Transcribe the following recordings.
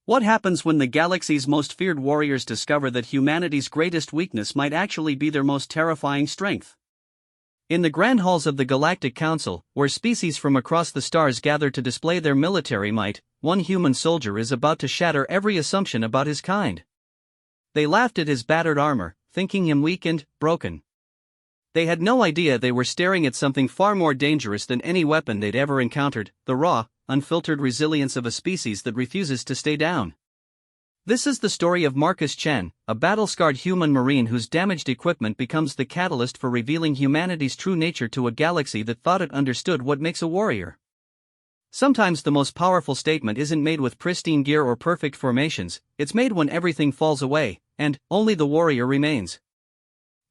What happens when the galaxy's most feared warriors discover that humanity's greatest weakness might actually be their most terrifying strength? In the grand halls of the Galactic Council, where species from across the stars gather to display their military might, one human soldier is about to shatter every assumption about his kind. They laughed at his battered armor, thinking him weak and broken. They had no idea they were staring at something far more dangerous than any weapon they'd ever encountered: the raw, unfiltered resilience of a species that refuses to stay down. This is the story of Marcus Chen, a battle-scarred human marine whose damaged equipment becomes the catalyst for revealing humanity's true nature to a galaxy that thought it understood what makes a warrior. Sometimes the most powerful statement isn't made with pristine gear or perfect formations, it's made when everything falls away, and only the warrior remains.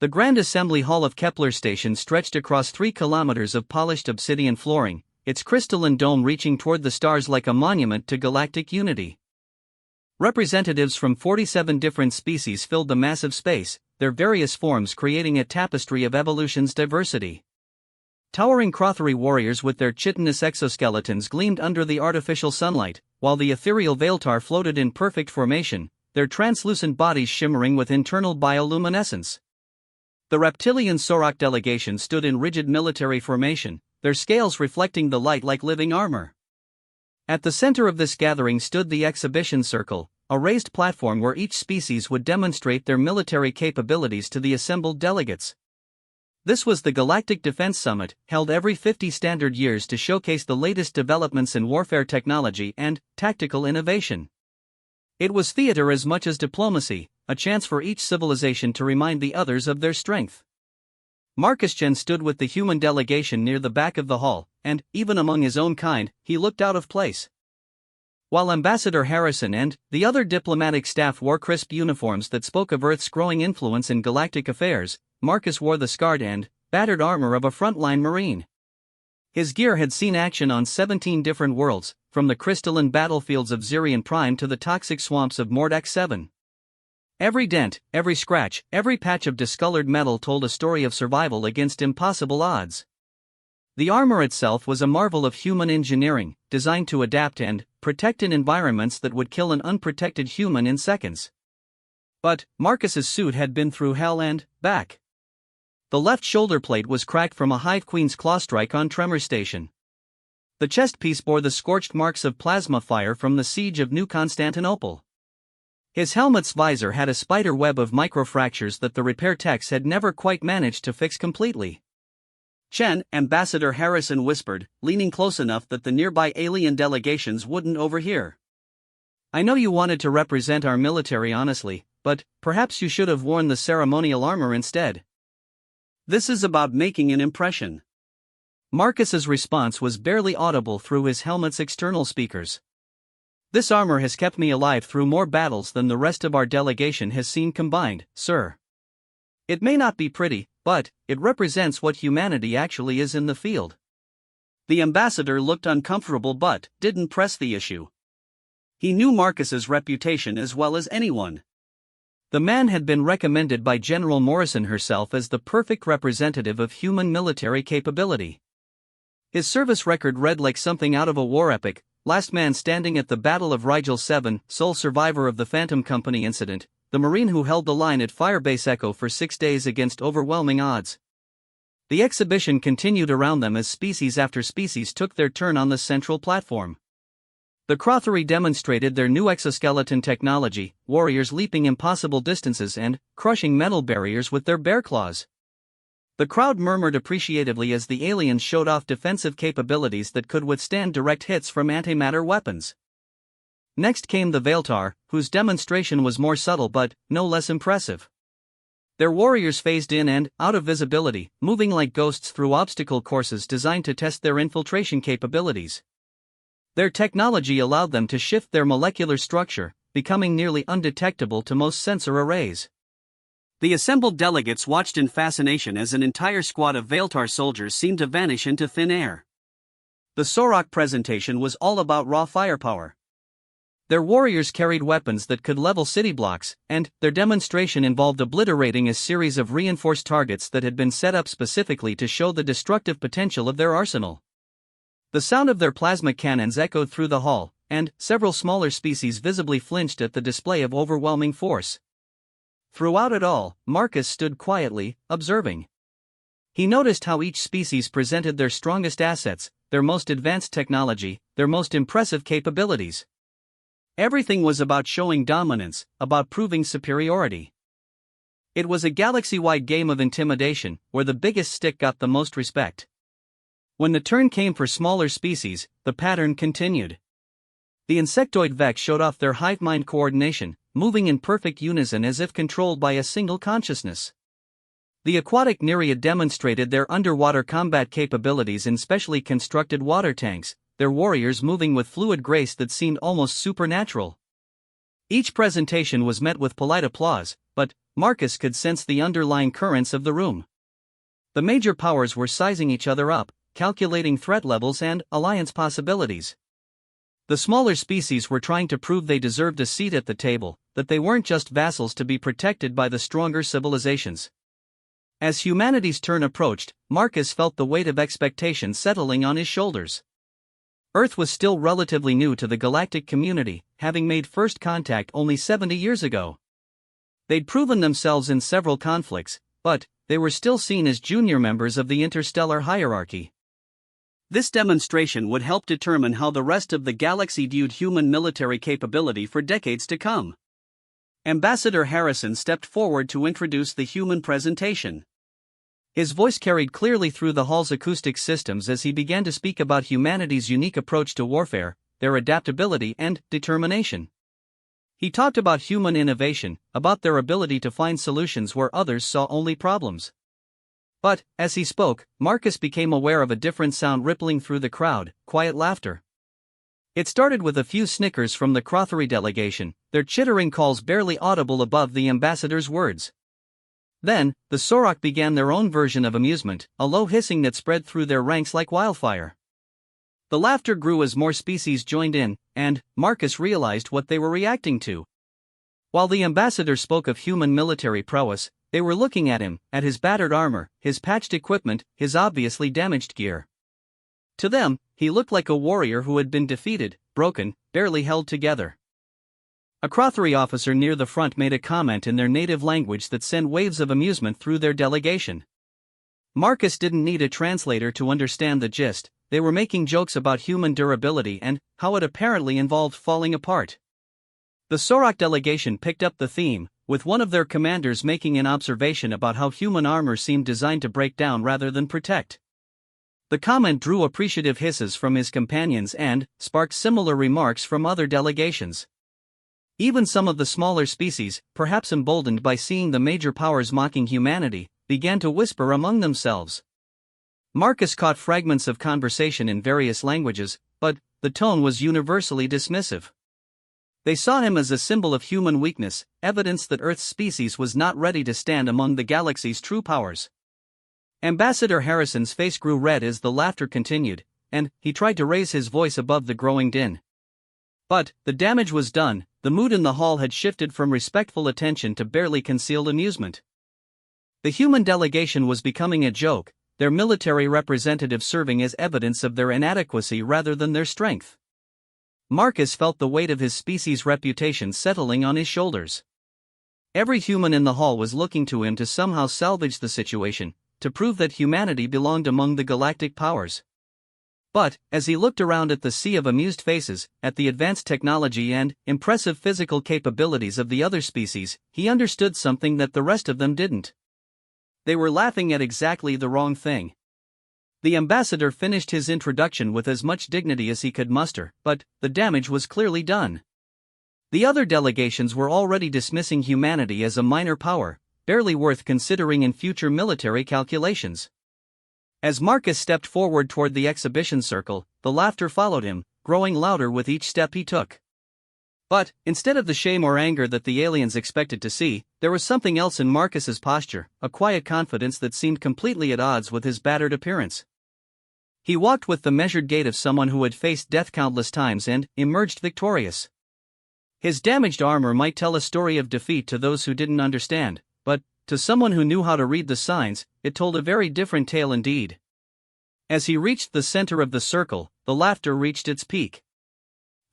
The Grand Assembly Hall of Kepler Station stretched across 3 kilometers of polished obsidian flooring, its crystalline dome reaching toward the stars like a monument to galactic unity. Representatives from 47 different species filled the massive space, their various forms creating a tapestry of evolution's diversity. Towering Crothery warriors with their chitinous exoskeletons gleamed under the artificial sunlight, while the ethereal Veiltar floated in perfect formation, their translucent bodies shimmering with internal bioluminescence. The reptilian Sorok delegation stood in rigid military formation, their scales reflecting the light like living armor. At the center of this gathering stood the exhibition circle, a raised platform where each species would demonstrate their military capabilities to the assembled delegates. This was the Galactic Defense Summit, held every 50 standard years to showcase the latest developments in warfare technology and tactical innovation. It was theater as much as diplomacy, a chance for each civilization to remind the others of their strength. Marcus Chen stood with the human delegation near the back of the hall, and, even among his own kind, he looked out of place. While Ambassador Harrison and the other diplomatic staff wore crisp uniforms that spoke of Earth's growing influence in galactic affairs, Marcus wore the scarred and battered armor of a frontline marine. His gear had seen action on 17 different worlds, from the crystalline battlefields of Zirion Prime to the toxic swamps of Mordax 7. Every dent, every scratch, every patch of discolored metal told a story of survival against impossible odds. The armor itself was a marvel of human engineering, designed to adapt and protect in environments that would kill an unprotected human in seconds. But Marcus's suit had been through hell and back. The left shoulder plate was cracked from a Hive Queen's claw strike on Tremor Station. The chest piece bore the scorched marks of plasma fire from the siege of New Constantinople. His helmet's visor had a spider web of microfractures that the repair techs had never quite managed to fix completely. "Chen," Ambassador Harrison whispered, leaning close enough that the nearby alien delegations wouldn't overhear. "I know you wanted to represent our military honestly, but perhaps you should have worn the ceremonial armor instead. This is about making an impression." Marcus's response was barely audible through his helmet's external speakers. "This armor has kept me alive through more battles than the rest of our delegation has seen combined, sir. It may not be pretty, but it represents what humanity actually is in the field." The ambassador looked uncomfortable but didn't press the issue. He knew Marcus's reputation as well as anyone. The man had been recommended by General Morrison herself as the perfect representative of human military capability. His service record read like something out of a war epic: last man standing at the Battle of Rigel 7, sole survivor of the Phantom Company incident, the Marine who held the line at Firebase Echo for 6 days against overwhelming odds. The exhibition continued around them as species after species took their turn on the central platform. The Crothery demonstrated their new exoskeleton technology, warriors leaping impossible distances and crushing metal barriers with their bear claws. The crowd murmured appreciatively as the aliens showed off defensive capabilities that could withstand direct hits from antimatter weapons. Next came the Veiltar, whose demonstration was more subtle but no less impressive. Their warriors phased in and out of visibility, moving like ghosts through obstacle courses designed to test their infiltration capabilities. Their technology allowed them to shift their molecular structure, becoming nearly undetectable to most sensor arrays. The assembled delegates watched in fascination as an entire squad of Veiltar soldiers seemed to vanish into thin air. The Sorok presentation was all about raw firepower. Their warriors carried weapons that could level city blocks, and their demonstration involved obliterating a series of reinforced targets that had been set up specifically to show the destructive potential of their arsenal. The sound of their plasma cannons echoed through the hall, and several smaller species visibly flinched at the display of overwhelming force. Throughout it all, Marcus stood quietly, observing. He noticed how each species presented their strongest assets, their most advanced technology, their most impressive capabilities. Everything was about showing dominance, about proving superiority. It was a galaxy-wide game of intimidation, where the biggest stick got the most respect. When the turn came for smaller species, the pattern continued. The insectoid Vex showed off their hive-mind coordination, moving in perfect unison as if controlled by a single consciousness. The aquatic Nereid demonstrated their underwater combat capabilities in specially constructed water tanks, their warriors moving with fluid grace that seemed almost supernatural. Each presentation was met with polite applause, but Marcus could sense the underlying currents of the room. The major powers were sizing each other up, calculating threat levels and alliance possibilities. The smaller species were trying to prove they deserved a seat at the table, that they weren't just vassals to be protected by the stronger civilizations. As humanity's turn approached, Marcus felt the weight of expectation settling on his shoulders. Earth was still relatively new to the galactic community, having made first contact only 70 years ago. They'd proven themselves in several conflicts, but they were still seen as junior members of the interstellar hierarchy. This demonstration would help determine how the rest of the galaxy viewed human military capability for decades to come. Ambassador Harrison stepped forward to introduce the human presentation. His voice carried clearly through the hall's acoustic systems as he began to speak about humanity's unique approach to warfare, their adaptability and determination. He talked about human innovation, about their ability to find solutions where others saw only problems. But, as he spoke, Marcus became aware of a different sound rippling through the crowd: quiet laughter. It started with a few snickers from the Crothery delegation, their chittering calls barely audible above the ambassador's words. Then, the Sorok began their own version of amusement, a low hissing that spread through their ranks like wildfire. The laughter grew as more species joined in, and Marcus realized what they were reacting to. While the ambassador spoke of human military prowess, they were looking at him, at his battered armor, his patched equipment, his obviously damaged gear. To them, he looked like a warrior who had been defeated, broken, barely held together. A Crothery officer near the front made a comment in their native language that sent waves of amusement through their delegation. Marcus didn't need a translator to understand the gist. They were making jokes about human durability and how it apparently involved falling apart. The Sorok delegation picked up the theme, with one of their commanders making an observation about how human armor seemed designed to break down rather than protect. The comment drew appreciative hisses from his companions and sparked similar remarks from other delegations. Even some of the smaller species, perhaps emboldened by seeing the major powers mocking humanity, began to whisper among themselves. Marcus caught fragments of conversation in various languages, but the tone was universally dismissive. They saw him as a symbol of human weakness, evidence that Earth's species was not ready to stand among the galaxy's true powers. Ambassador Harrison's face grew red as the laughter continued, and he tried to raise his voice above the growing din. But the damage was done. The mood in the hall had shifted from respectful attention to barely concealed amusement. The human delegation was becoming a joke, their military representatives serving as evidence of their inadequacy rather than their strength. Marcus felt the weight of his species' reputation settling on his shoulders. Every human in the hall was looking to him to somehow salvage the situation, to prove that humanity belonged among the galactic powers. But, as he looked around at the sea of amused faces, at the advanced technology and impressive physical capabilities of the other species, he understood something that the rest of them didn't. They were laughing at exactly the wrong thing. The ambassador finished his introduction with as much dignity as he could muster, but the damage was clearly done. The other delegations were already dismissing humanity as a minor power, barely worth considering in future military calculations. As Marcus stepped forward toward the exhibition circle, the laughter followed him, growing louder with each step he took. But, instead of the shame or anger that the aliens expected to see, there was something else in Marcus's posture, a quiet confidence that seemed completely at odds with his battered appearance. He walked with the measured gait of someone who had faced death countless times and emerged victorious. His damaged armor might tell a story of defeat to those who didn't understand, but, to someone who knew how to read the signs, it told a very different tale indeed. As he reached the center of the circle, the laughter reached its peak.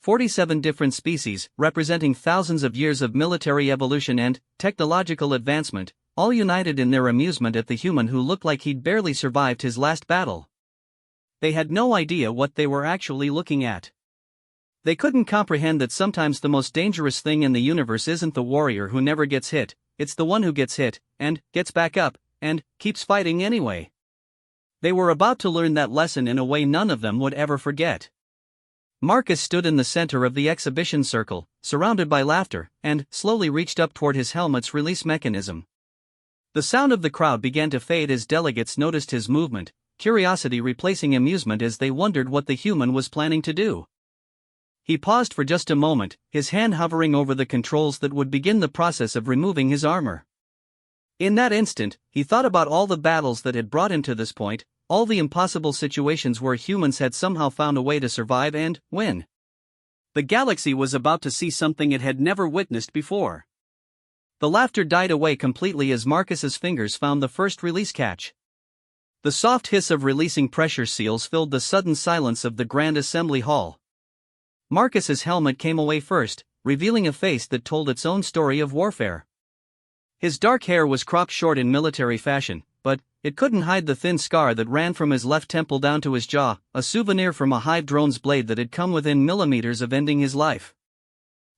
47 different species, representing thousands of years of military evolution and technological advancement, all united in their amusement at the human who looked like he'd barely survived his last battle. They had no idea what they were actually looking at. They couldn't comprehend that sometimes the most dangerous thing in the universe isn't the warrior who never gets hit, it's the one who gets hit, and gets back up, and keeps fighting anyway. They were about to learn that lesson in a way none of them would ever forget. Marcus stood in the center of the exhibition circle, surrounded by laughter, and slowly reached up toward his helmet's release mechanism. The sound of the crowd began to fade as delegates noticed his movement, curiosity replacing amusement as they wondered what the human was planning to do. He paused for just a moment, his hand hovering over the controls that would begin the process of removing his armor. In that instant, he thought about all the battles that had brought him to this point, all the impossible situations where humans had somehow found a way to survive and win. The galaxy was about to see something it had never witnessed before. The laughter died away completely as Marcus's fingers found the first release catch. The soft hiss of releasing pressure seals filled the sudden silence of the Grand Assembly Hall. Marcus's helmet came away first, revealing a face that told its own story of warfare. His dark hair was cropped short in military fashion, but it couldn't hide the thin scar that ran from his left temple down to his jaw, a souvenir from a hive drone's blade that had come within millimeters of ending his life.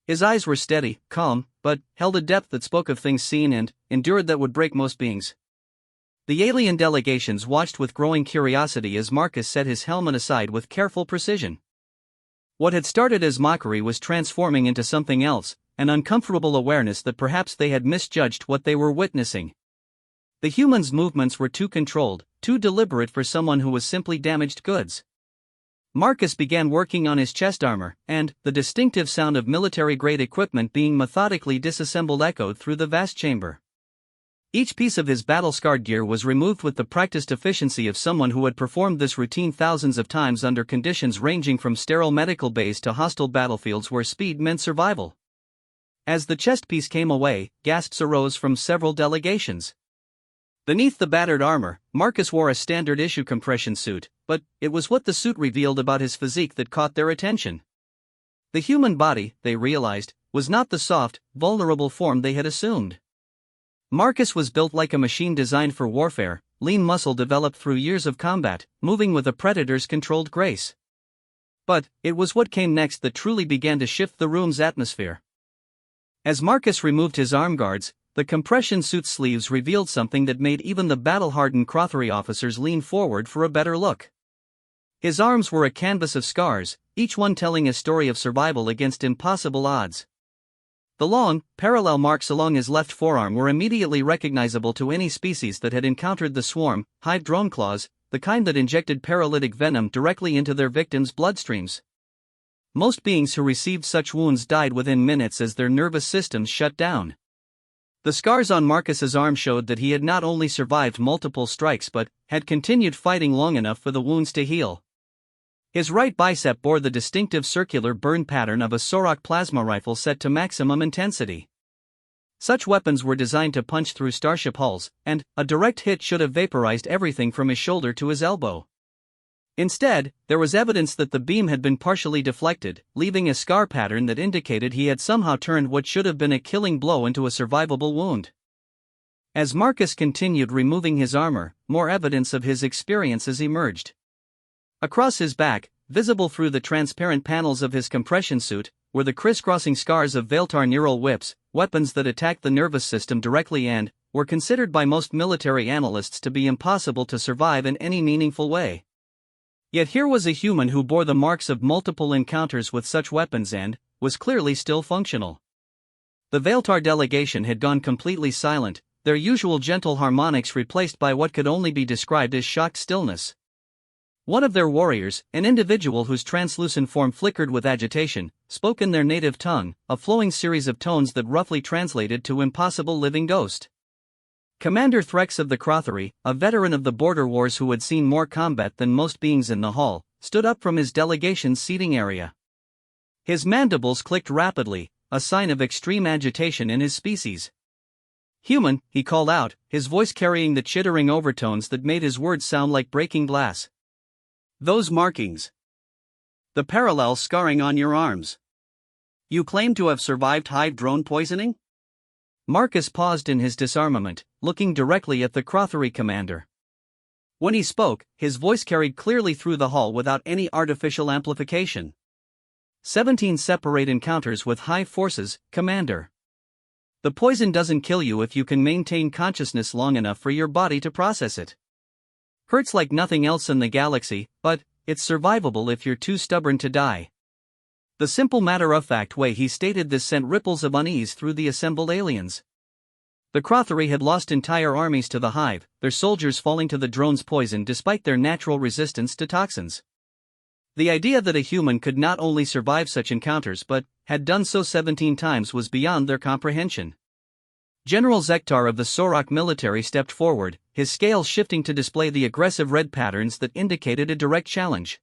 His eyes were steady, calm, but held a depth that spoke of things seen and endured that would break most beings. The alien delegations watched with growing curiosity as Marcus set his helmet aside with careful precision. What had started as mockery was transforming into something else, an uncomfortable awareness that perhaps they had misjudged what they were witnessing. The human's movements were too controlled, too deliberate for someone who was simply damaged goods. Marcus began working on his chest armor, and the distinctive sound of military-grade equipment being methodically disassembled echoed through the vast chamber. Each piece of his battle-scarred gear was removed with the practiced efficiency of someone who had performed this routine thousands of times under conditions ranging from sterile medical bays to hostile battlefields where speed meant survival. As the chest piece came away, gasps arose from several delegations. Beneath the battered armor, Marcus wore a standard-issue compression suit, but it was what the suit revealed about his physique that caught their attention. The human body, they realized, was not the soft, vulnerable form they had assumed. Marcus was built like a machine designed for warfare, lean muscle developed through years of combat, moving with a predator's controlled grace. But it was what came next that truly began to shift the room's atmosphere. As Marcus removed his arm guards, the compression suit's sleeves revealed something that made even the battle-hardened Crothery officers lean forward for a better look. His arms were a canvas of scars, each one telling a story of survival against impossible odds. The long, parallel marks along his left forearm were immediately recognizable to any species that had encountered the swarm, hive drone claws, the kind that injected paralytic venom directly into their victims' bloodstreams. Most beings who received such wounds died within minutes as their nervous systems shut down. The scars on Marcus's arm showed that he had not only survived multiple strikes but had continued fighting long enough for the wounds to heal. His right bicep bore the distinctive circular burn pattern of a Sorok plasma rifle set to maximum intensity. Such weapons were designed to punch through starship hulls, and a direct hit should have vaporized everything from his shoulder to his elbow. Instead, there was evidence that the beam had been partially deflected, leaving a scar pattern that indicated he had somehow turned what should have been a killing blow into a survivable wound. As Marcus continued removing his armor, more evidence of his experiences emerged. Across his back, visible through the transparent panels of his compression suit, were the crisscrossing scars of Veiltar neural whips, weapons that attacked the nervous system directly and were considered by most military analysts to be impossible to survive in any meaningful way. Yet here was a human who bore the marks of multiple encounters with such weapons and was clearly still functional. The Veiltar delegation had gone completely silent, their usual gentle harmonics replaced by what could only be described as shocked stillness. One of their warriors, an individual whose translucent form flickered with agitation, spoke in their native tongue, a flowing series of tones that roughly translated to impossible living ghost. Commander Threx of the Crothery, a veteran of the border wars who had seen more combat than most beings in the hall, stood up from his delegation's seating area. His mandibles clicked rapidly, a sign of extreme agitation in his species. "Human," he called out, his voice carrying the chittering overtones that made his words sound like breaking glass. "Those markings. The parallel scarring on your arms. You claim to have survived hive drone poisoning? Marcus paused in his disarmament, looking directly at the Crothery commander. When he spoke, his voice carried clearly through the hall without any artificial amplification. 17 separate encounters with hive forces, Commander. The poison doesn't kill you if you can maintain consciousness long enough for your body to process it. Hurts like nothing else in the galaxy, but it's survivable if you're too stubborn to die. The simple matter-of-fact way he stated this sent ripples of unease through the assembled aliens. The Crothery had lost entire armies to the hive, their soldiers falling to the drone's poison despite their natural resistance to toxins. The idea that a human could not only survive such encounters but had done so 17 times was beyond their comprehension. General Zektar of the Sorok military stepped forward, his scales shifting to display the aggressive red patterns that indicated a direct challenge.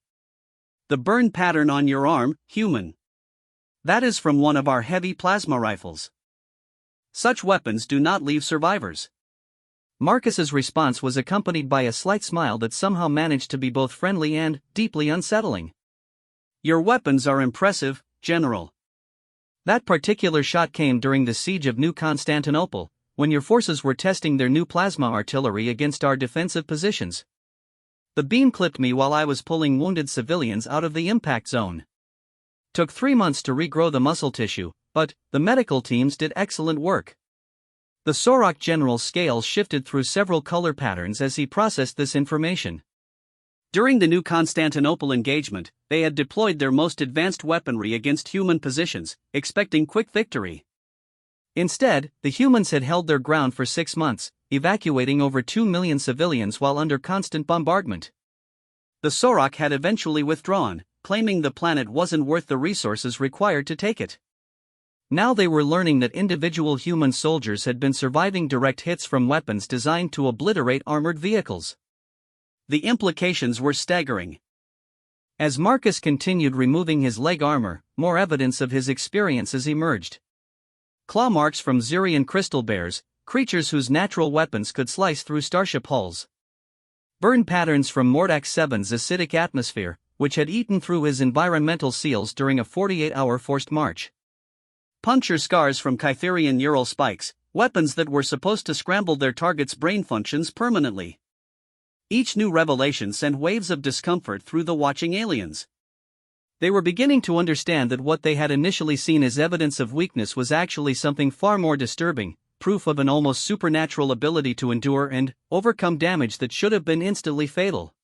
The burn pattern on your arm, human. That is from one of our heavy plasma rifles. Such weapons do not leave survivors. Marcus's response was accompanied by a slight smile that somehow managed to be both friendly and deeply unsettling. Your weapons are impressive, General. That particular shot came during the siege of New Constantinople, when your forces were testing their new plasma artillery against our defensive positions. The beam clipped me while I was pulling wounded civilians out of the impact zone. Took 3 months to regrow the muscle tissue, but the medical teams did excellent work. The Sorok general's scales shifted through several color patterns as he processed this information. During the New Constantinople engagement, they had deployed their most advanced weaponry against human positions, expecting quick victory. Instead, the humans had held their ground for 6 months, evacuating over 2 million civilians while under constant bombardment. The Sorok had eventually withdrawn, claiming the planet wasn't worth the resources required to take it. Now they were learning that individual human soldiers had been surviving direct hits from weapons designed to obliterate armored vehicles. The implications were staggering. As Marcus continued removing his leg armor, more evidence of his experiences emerged. Claw marks from Xerian crystal bears, creatures whose natural weapons could slice through starship hulls. Burn patterns from Mordax 7's acidic atmosphere, which had eaten through his environmental seals during a 48-hour forced march. Puncture scars from Kytherian neural spikes, weapons that were supposed to scramble their target's brain functions permanently. Each new revelation sent waves of discomfort through the watching aliens. They were beginning to understand that what they had initially seen as evidence of weakness was actually something far more disturbing, proof of an almost supernatural ability to endure and overcome damage that should have been instantly fatal.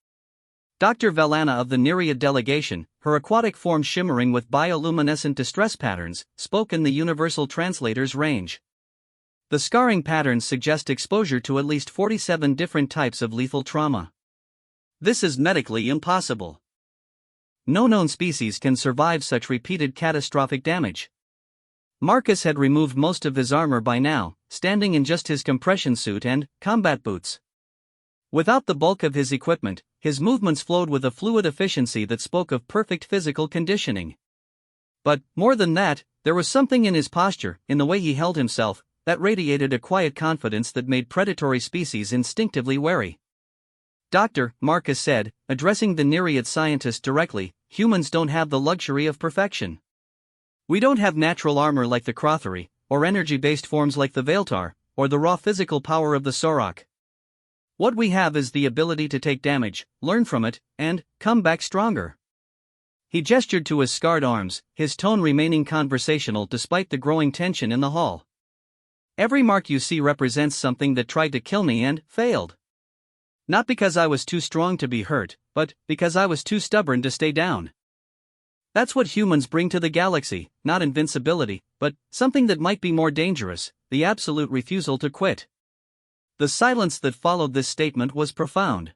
Dr. Velana of the Nereid delegation, her aquatic form shimmering with bioluminescent distress patterns, spoke in the Universal Translator's range. The scarring patterns suggest exposure to at least 47 different types of lethal trauma. This is medically impossible. No known species can survive such repeated catastrophic damage. Marcus had removed most of his armor by now, standing in just his compression suit and combat boots. Without the bulk of his equipment, his movements flowed with a fluid efficiency that spoke of perfect physical conditioning. But, more than that, there was something in his posture, in the way he held himself, that radiated a quiet confidence that made predatory species instinctively wary. Doctor, Marcus said, addressing the Nereid scientist directly, humans don't have the luxury of perfection. We don't have natural armor like the Crothery, or energy-based forms like the Veiltar, or the raw physical power of the Sorok. What we have is the ability to take damage, learn from it, and come back stronger. He gestured to his scarred arms, his tone remaining conversational despite the growing tension in the hall. Every mark you see represents something that tried to kill me and failed. Not because I was too strong to be hurt, but because I was too stubborn to stay down. That's what humans bring to the galaxy, not invincibility, but something that might be more dangerous, the absolute refusal to quit. The silence that followed this statement was profound.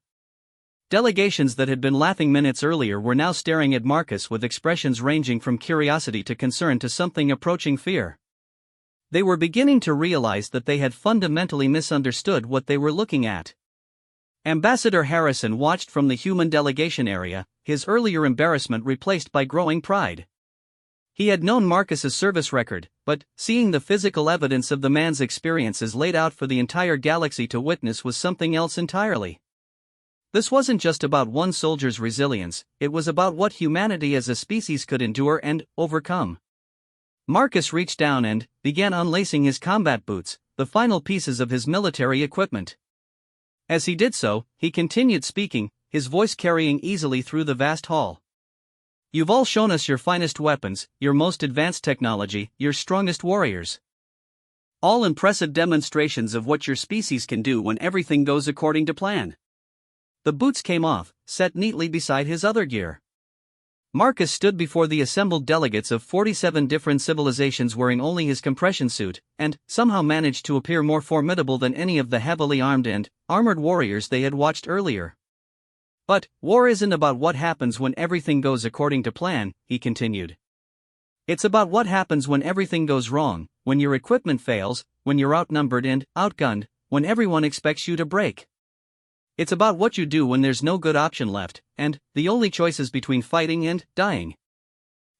Delegations that had been laughing minutes earlier were now staring at Marcus with expressions ranging from curiosity to concern to something approaching fear. They were beginning to realize that they had fundamentally misunderstood what they were looking at. Ambassador Harrison watched from the human delegation area, his earlier embarrassment replaced by growing pride. He had known Marcus's service record, but seeing the physical evidence of the man's experiences laid out for the entire galaxy to witness was something else entirely. This wasn't just about one soldier's resilience, it was about what humanity as a species could endure and overcome. Marcus reached down and began unlacing his combat boots, the final pieces of his military equipment. As he did so, he continued speaking, his voice carrying easily through the vast hall. "You've all shown us your finest weapons, your most advanced technology, your strongest warriors. All impressive demonstrations of what your species can do when everything goes according to plan." The boots came off, set neatly beside his other gear. Marcus stood before the assembled delegates of 47 different civilizations wearing only his compression suit, and somehow managed to appear more formidable than any of the heavily armed and armored warriors they had watched earlier. "But war isn't about what happens when everything goes according to plan," he continued. "It's about what happens when everything goes wrong, when your equipment fails, when you're outnumbered and outgunned, when everyone expects you to break. It's about what you do when there's no good option left, and the only choice is between fighting and dying."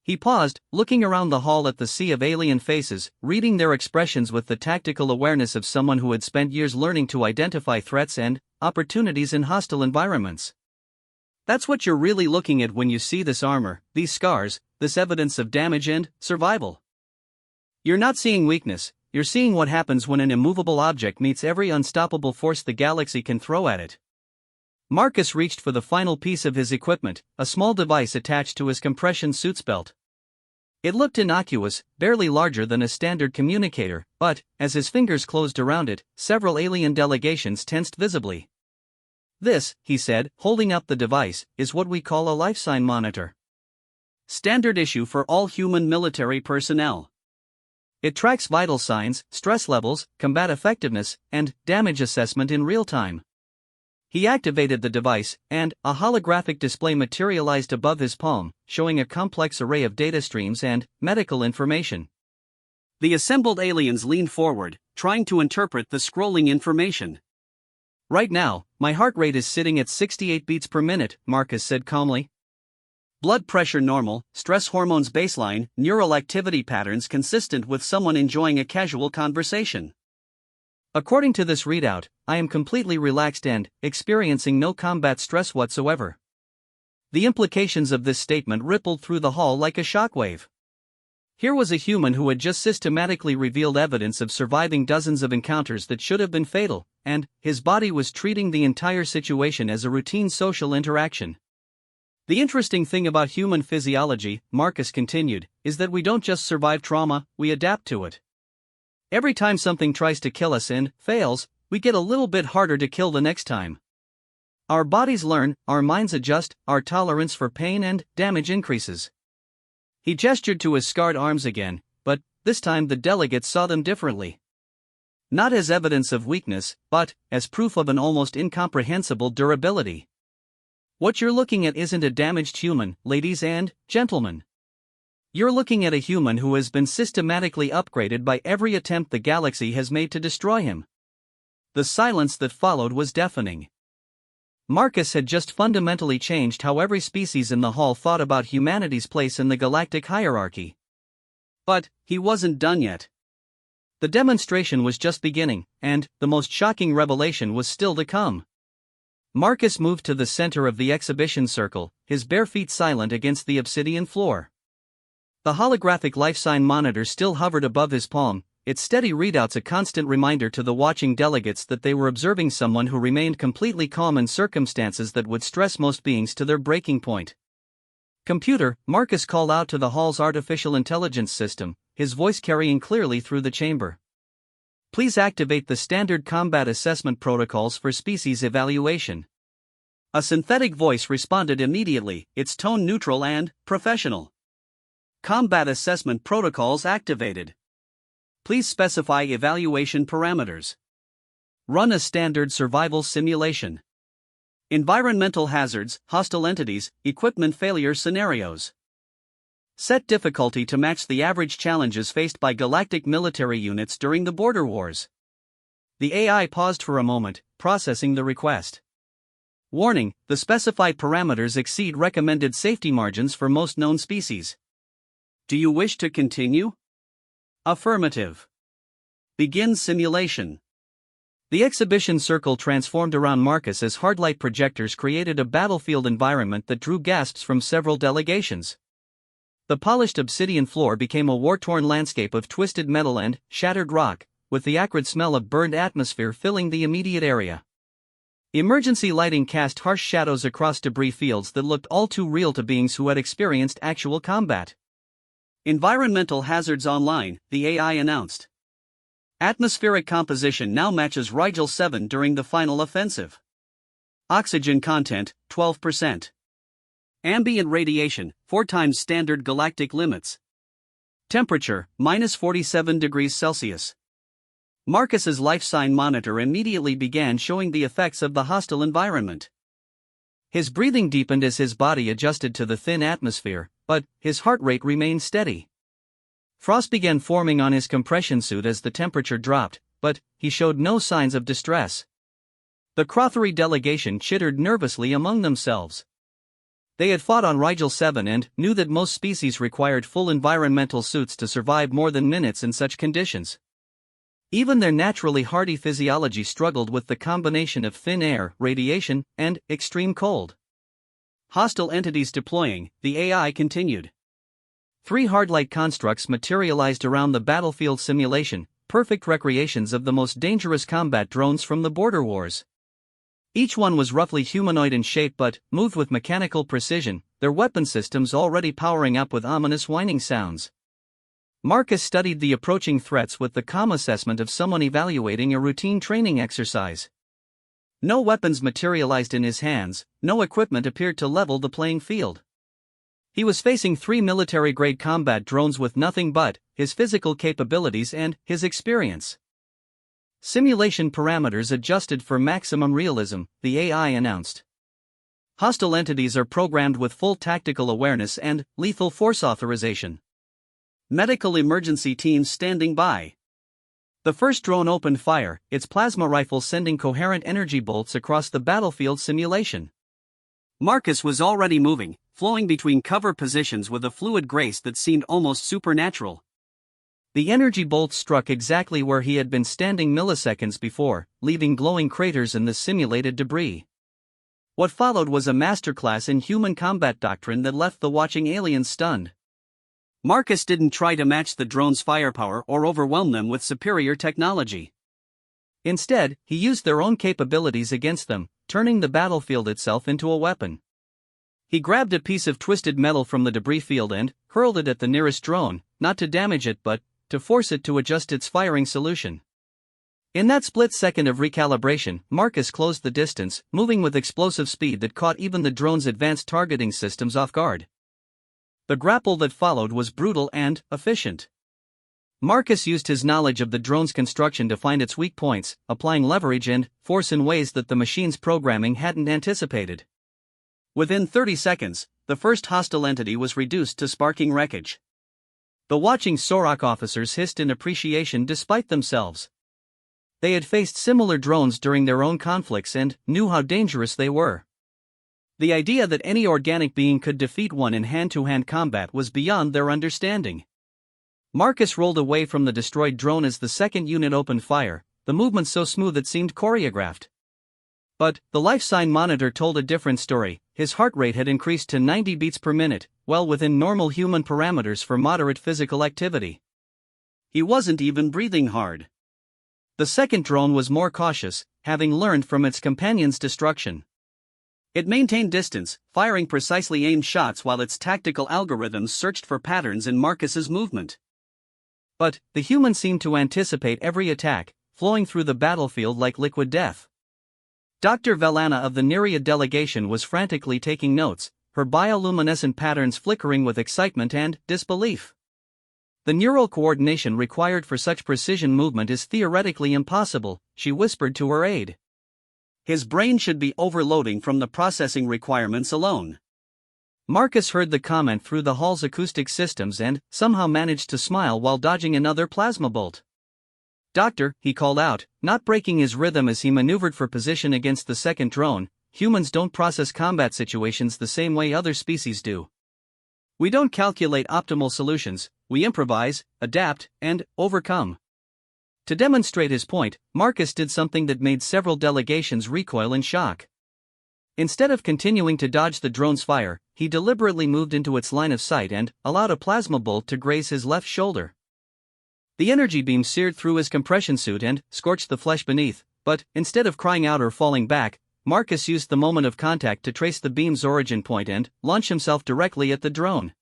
He paused, looking around the hall at the sea of alien faces, reading their expressions with the tactical awareness of someone who had spent years learning to identify threats and opportunities in hostile environments. "That's what you're really looking at when you see this armor, these scars, this evidence of damage and survival. You're not seeing weakness, you're seeing what happens when an immovable object meets every unstoppable force the galaxy can throw at it." Marcus reached for the final piece of his equipment, a small device attached to his compression suit's belt. It looked innocuous, barely larger than a standard communicator, but, as his fingers closed around it, several alien delegations tensed visibly. "This," he said, holding up the device, "is what we call a life sign monitor. Standard issue for all human military personnel. It tracks vital signs, stress levels, combat effectiveness, and damage assessment in real time." He activated the device, and a holographic display materialized above his palm, showing a complex array of data streams and medical information. The assembled aliens leaned forward, trying to interpret the scrolling information. "Right now, my heart rate is sitting at 68 beats per minute," Marcus said calmly. "Blood pressure normal, stress hormones baseline, neural activity patterns consistent with someone enjoying a casual conversation. According to this readout, I am completely relaxed and experiencing no combat stress whatsoever." The implications of this statement rippled through the hall like a shockwave. Here was a human who had just systematically revealed evidence of surviving dozens of encounters that should have been fatal, and his body was treating the entire situation as a routine social interaction. "The interesting thing about human physiology," Marcus continued, "is that we don't just survive trauma, we adapt to it. Every time something tries to kill us and fails, we get a little bit harder to kill the next time. Our bodies learn, our minds adjust, our tolerance for pain and damage increases." He gestured to his scarred arms again, but this time the delegates saw them differently. Not as evidence of weakness, but as proof of an almost incomprehensible durability. "What you're looking at isn't a damaged human, ladies and gentlemen. You're looking at a human who has been systematically upgraded by every attempt the galaxy has made to destroy him." The silence that followed was deafening. Marcus had just fundamentally changed how every species in the hall thought about humanity's place in the galactic hierarchy. But he wasn't done yet. The demonstration was just beginning, and the most shocking revelation was still to come. Marcus moved to the center of the exhibition circle, his bare feet silent against the obsidian floor. The holographic life sign monitor still hovered above his palm, its steady readouts a constant reminder to the watching delegates that they were observing someone who remained completely calm in circumstances that would stress most beings to their breaking point. "Computer," Marcus called out to the hall's artificial intelligence system, his voice carrying clearly through the chamber. "Please activate the standard combat assessment protocols for species evaluation." A synthetic voice responded immediately, its tone neutral and professional. "Combat assessment protocols activated. Please specify evaluation parameters. Run a standard survival simulation. Environmental hazards, hostile entities, equipment failure scenarios. Set difficulty to match the average challenges faced by galactic military units during the border wars." The AI paused for a moment, processing the request. "Warning, the specified parameters exceed recommended safety margins for most known species. Do you wish to continue?" "Affirmative. Begin simulation." The exhibition circle transformed around Marcus as hardlight projectors created a battlefield environment that drew gasps from several delegations. The polished obsidian floor became a war-torn landscape of twisted metal and shattered rock, with the acrid smell of burned atmosphere filling the immediate area. Emergency lighting cast harsh shadows across debris fields that looked all too real to beings who had experienced actual combat. Environmental hazards online, the AI announced. Atmospheric composition now matches Rigel 7 during the final offensive. Oxygen content, 12%. Ambient radiation, 4 times standard galactic limits. Temperature, minus 47 degrees Celsius. Marcus's life sign monitor immediately began showing the effects of the hostile environment. His breathing deepened as his body adjusted to the thin atmosphere, but his heart rate remained steady. Frost began forming on his compression suit as the temperature dropped, but he showed no signs of distress. The Crothery delegation chittered nervously among themselves. They had fought on Rigel 7 and knew that most species required full environmental suits to survive more than minutes in such conditions. Even their naturally hardy physiology struggled with the combination of thin air, radiation, and extreme cold. Hostile entities deploying, the AI continued. 3 hardlight constructs materialized around the battlefield simulation, perfect recreations of the most dangerous combat drones from the border wars. Each one was roughly humanoid in shape but moved with mechanical precision, their weapon systems already powering up with ominous whining sounds. Marcus studied the approaching threats with the calm assessment of someone evaluating a routine training exercise. No weapons materialized in his hands, no equipment appeared to level the playing field. He was facing 3 military-grade combat drones with nothing but his physical capabilities and his experience. Simulation parameters adjusted for maximum realism, the AI announced. Hostile entities are programmed with full tactical awareness and lethal force authorization. Medical emergency teams standing by. The first drone opened fire, its plasma rifle sending coherent energy bolts across the battlefield simulation. Marcus was already moving, flowing between cover positions with a fluid grace that seemed almost supernatural. The energy bolts struck exactly where he had been standing milliseconds before, leaving glowing craters in the simulated debris. What followed was a masterclass in human combat doctrine that left the watching aliens stunned. Marcus didn't try to match the drone's firepower or overwhelm them with superior technology. Instead, he used their own capabilities against them, turning the battlefield itself into a weapon. He grabbed a piece of twisted metal from the debris field and hurled it at the nearest drone, not to damage it but to force it to adjust its firing solution. In that split second of recalibration, Marcus closed the distance, moving with explosive speed that caught even the drone's advanced targeting systems off guard. The grapple that followed was brutal and efficient. Marcus used his knowledge of the drone's construction to find its weak points, applying leverage and force in ways that the machine's programming hadn't anticipated. Within 30 seconds, the first hostile entity was reduced to sparking wreckage. The watching Sorok officers hissed in appreciation despite themselves. They had faced similar drones during their own conflicts and knew how dangerous they were. The idea that any organic being could defeat one in hand-to-hand combat was beyond their understanding. Marcus rolled away from the destroyed drone as the second unit opened fire, the movement so smooth it seemed choreographed. But the life sign monitor told a different story. His heart rate had increased to 90 beats per minute, well within normal human parameters for moderate physical activity. He wasn't even breathing hard. The second drone was more cautious, having learned from its companion's destruction. It maintained distance, firing precisely aimed shots while its tactical algorithms searched for patterns in Marcus's movement. But the human seemed to anticipate every attack, flowing through the battlefield like liquid death. Dr. Velana of the Nereid delegation was frantically taking notes, her bioluminescent patterns flickering with excitement and disbelief. The neural coordination required for such precision movement is theoretically impossible, she whispered to her aide. His brain should be overloading from the processing requirements alone. Marcus heard the comment through the hall's acoustic systems and somehow managed to smile while dodging another plasma bolt. "Doctor," he called out, not breaking his rhythm as he maneuvered for position against the second drone, "humans don't process combat situations the same way other species do. We don't calculate optimal solutions, we improvise, adapt, and overcome. To demonstrate his point, Marcus did something that made several delegations recoil in shock. Instead of continuing to dodge the drone's fire, he deliberately moved into its line of sight and allowed a plasma bolt to graze his left shoulder. The energy beam seared through his compression suit and scorched the flesh beneath, but instead of crying out or falling back, Marcus used the moment of contact to trace the beam's origin point and launch himself directly at the drone.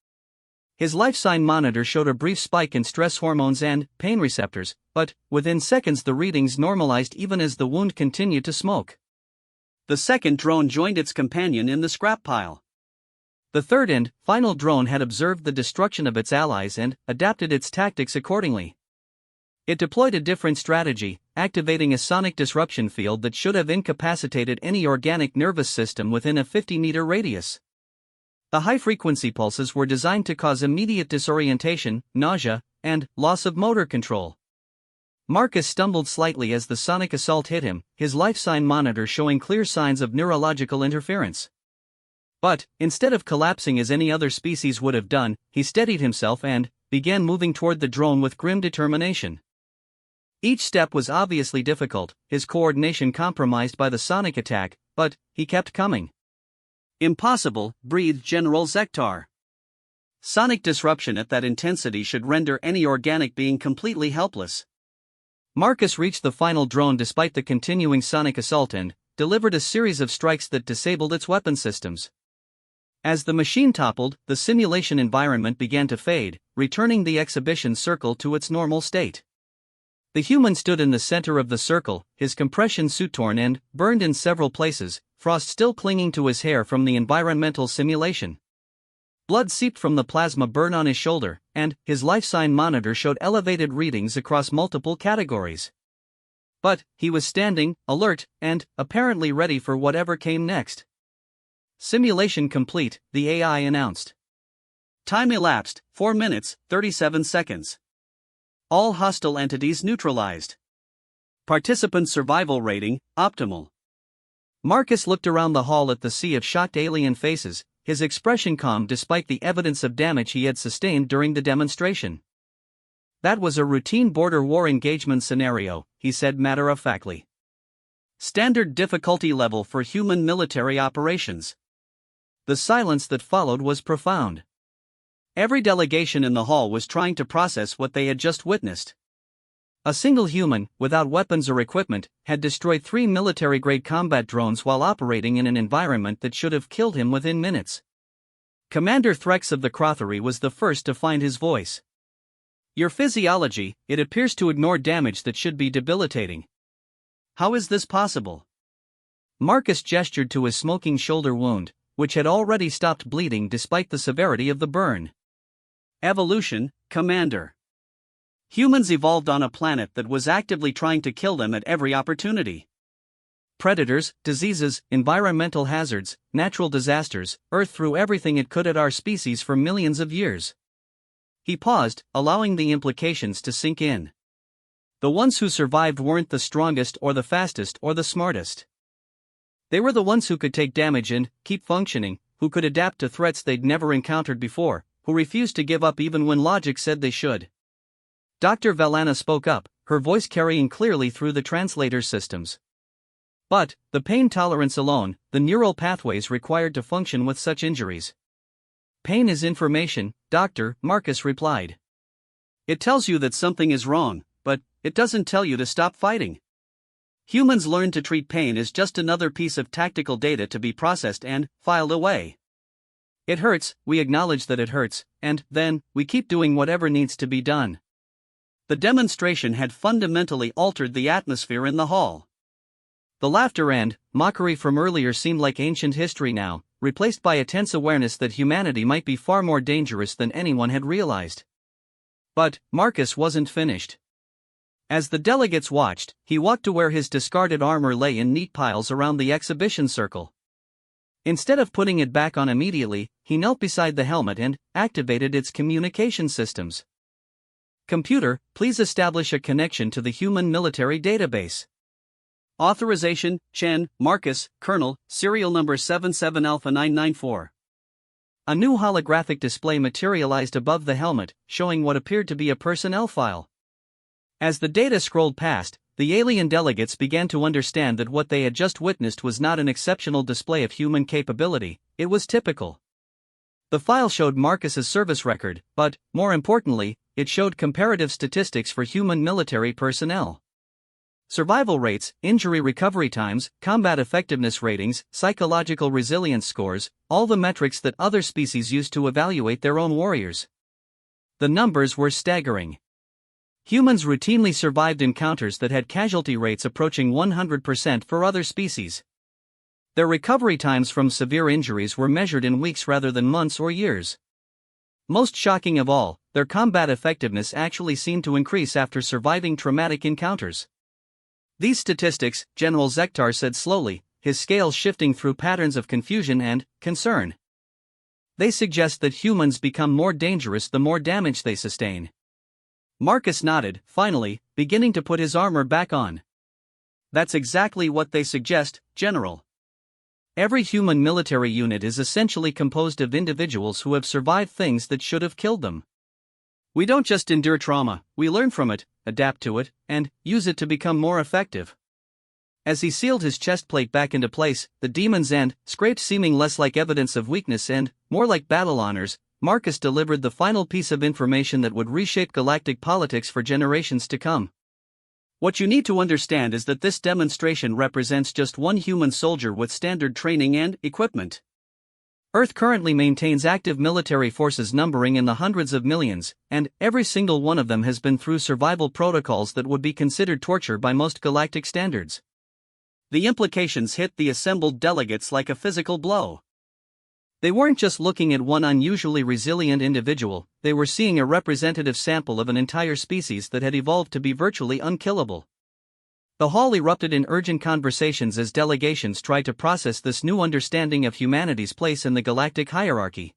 His life sign monitor showed a brief spike in stress hormones and pain receptors, but within seconds the readings normalized even as the wound continued to smoke. The second drone joined its companion in the scrap pile. The third and final drone had observed the destruction of its allies and adapted its tactics accordingly. It deployed a different strategy, activating a sonic disruption field that should have incapacitated any organic nervous system within a 50-meter radius. The high-frequency pulses were designed to cause immediate disorientation, nausea, and loss of motor control. Marcus stumbled slightly as the sonic assault hit him, his life sign monitor showing clear signs of neurological interference. But, instead of collapsing as any other species would have done, he steadied himself and began moving toward the drone with grim determination. Each step was obviously difficult, his coordination compromised by the sonic attack, but he kept coming. Impossible, breathed General Zektar. Sonic disruption at that intensity should render any organic being completely helpless. Marcus reached the final drone despite the continuing sonic assault and delivered a series of strikes that disabled its weapon systems. As the machine toppled, the simulation environment began to fade, returning the exhibition circle to its normal state. The human stood in the center of the circle, his compression suit torn and burned in several places, frost still clinging to his hair from the environmental simulation. Blood seeped from the plasma burn on his shoulder, and his life sign monitor showed elevated readings across multiple categories. But he was standing, alert, and apparently ready for whatever came next. Simulation complete, the AI announced. Time elapsed, 4 minutes, 37 seconds. All hostile entities neutralized. Participant survival rating, optimal. Marcus looked around the hall at the sea of shocked alien faces, his expression calm despite the evidence of damage he had sustained during the demonstration. That was a routine border war engagement scenario, he said matter-of-factly. Standard difficulty level for human military operations. The silence that followed was profound. Every delegation in the hall was trying to process what they had just witnessed. A single human, without weapons or equipment, had destroyed 3 military-grade combat drones while operating in an environment that should have killed him within minutes. Commander Threx of the Crothery was the first to find his voice. Your physiology, it appears to ignore damage that should be debilitating. How is this possible? Marcus gestured to his smoking shoulder wound, which had already stopped bleeding despite the severity of the burn. Evolution, Commander. Humans evolved on a planet that was actively trying to kill them at every opportunity. Predators, diseases, environmental hazards, natural disasters, Earth threw everything it could at our species for millions of years. He paused, allowing the implications to sink in. The ones who survived weren't the strongest or the fastest or the smartest. They were the ones who could take damage and keep functioning, who could adapt to threats they'd never encountered before, who refused to give up even when logic said they should. Dr. Valana spoke up, her voice carrying clearly through the translator systems. But, the pain tolerance alone, the neural pathways required to function with such injuries. Pain is information, Doctor, Marcus replied. It tells you that something is wrong, but it doesn't tell you to stop fighting. Humans learn to treat pain as just another piece of tactical data to be processed and filed away. It hurts, we acknowledge that it hurts, and then we keep doing whatever needs to be done. The demonstration had fundamentally altered the atmosphere in the hall. The laughter and mockery from earlier seemed like ancient history now, replaced by a tense awareness that humanity might be far more dangerous than anyone had realized. But Marcus wasn't finished. As the delegates watched, he walked to where his discarded armor lay in neat piles around the exhibition circle. Instead of putting it back on immediately, he knelt beside the helmet and activated its communication systems. Computer, please establish a connection to the human military database. Authorization, Chen, Marcus, Colonel, serial number 77 Alpha 994. A new holographic display materialized above the helmet, showing what appeared to be a personnel file. As the data scrolled past, the alien delegates began to understand that what they had just witnessed was not an exceptional display of human capability, it was typical. The file showed Marcus's service record, but, more importantly, it showed comparative statistics for human military personnel. Survival rates, injury recovery times, combat effectiveness ratings, psychological resilience scores, all the metrics that other species use to evaluate their own warriors. The numbers were staggering. Humans routinely survived encounters that had casualty rates approaching 100% for other species. Their recovery times from severe injuries were measured in weeks rather than months or years. Most shocking of all, their combat effectiveness actually seemed to increase after surviving traumatic encounters. These statistics, General Zektar said slowly, his scales shifting through patterns of confusion and concern. They suggest that humans become more dangerous the more damage they sustain. Marcus nodded, finally, beginning to put his armor back on. That's exactly what they suggest, General. Every human military unit is essentially composed of individuals who have survived things that should have killed them. We don't just endure trauma, we learn from it, adapt to it, and use it to become more effective. As he sealed his chest plate back into place, the demon's end, scraped seeming less like evidence of weakness and more like battle honors, Marcus delivered the final piece of information that would reshape galactic politics for generations to come. What you need to understand is that this demonstration represents just one human soldier with standard training and equipment. Earth currently maintains active military forces numbering in the hundreds of millions, and every single one of them has been through survival protocols that would be considered torture by most galactic standards. The implications hit the assembled delegates like a physical blow. They weren't just looking at one unusually resilient individual, they were seeing a representative sample of an entire species that had evolved to be virtually unkillable. The hall erupted in urgent conversations as delegations tried to process this new understanding of humanity's place in the galactic hierarchy.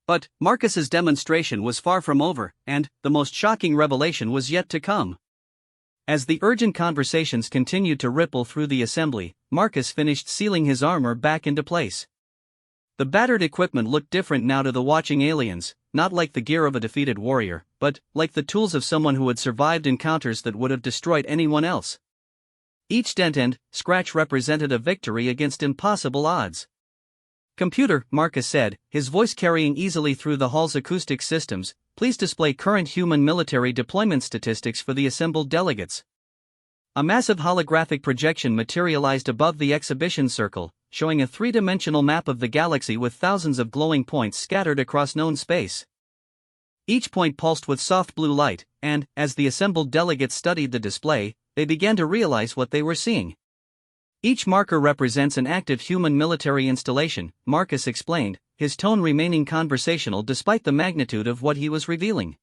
But Marcus's demonstration was far from over, and the most shocking revelation was yet to come. As the urgent conversations continued to ripple through the assembly, Marcus finished sealing his armor back into place. The battered equipment looked different now to the watching aliens, not like the gear of a defeated warrior, but like the tools of someone who had survived encounters that would have destroyed anyone else. Each dent and scratch represented a victory against impossible odds. "Computer," Marcus said, his voice carrying easily through the hall's acoustic systems, "please display current human military deployment statistics for the assembled delegates." A massive holographic projection materialized above the exhibition circle, showing a three-dimensional map of the galaxy with thousands of glowing points scattered across known space. Each point pulsed with soft blue light, and, as the assembled delegates studied the display, they began to realize what they were seeing. Each marker represents an active human military installation, Marcus explained, his tone remaining conversational despite the magnitude of what he was revealing.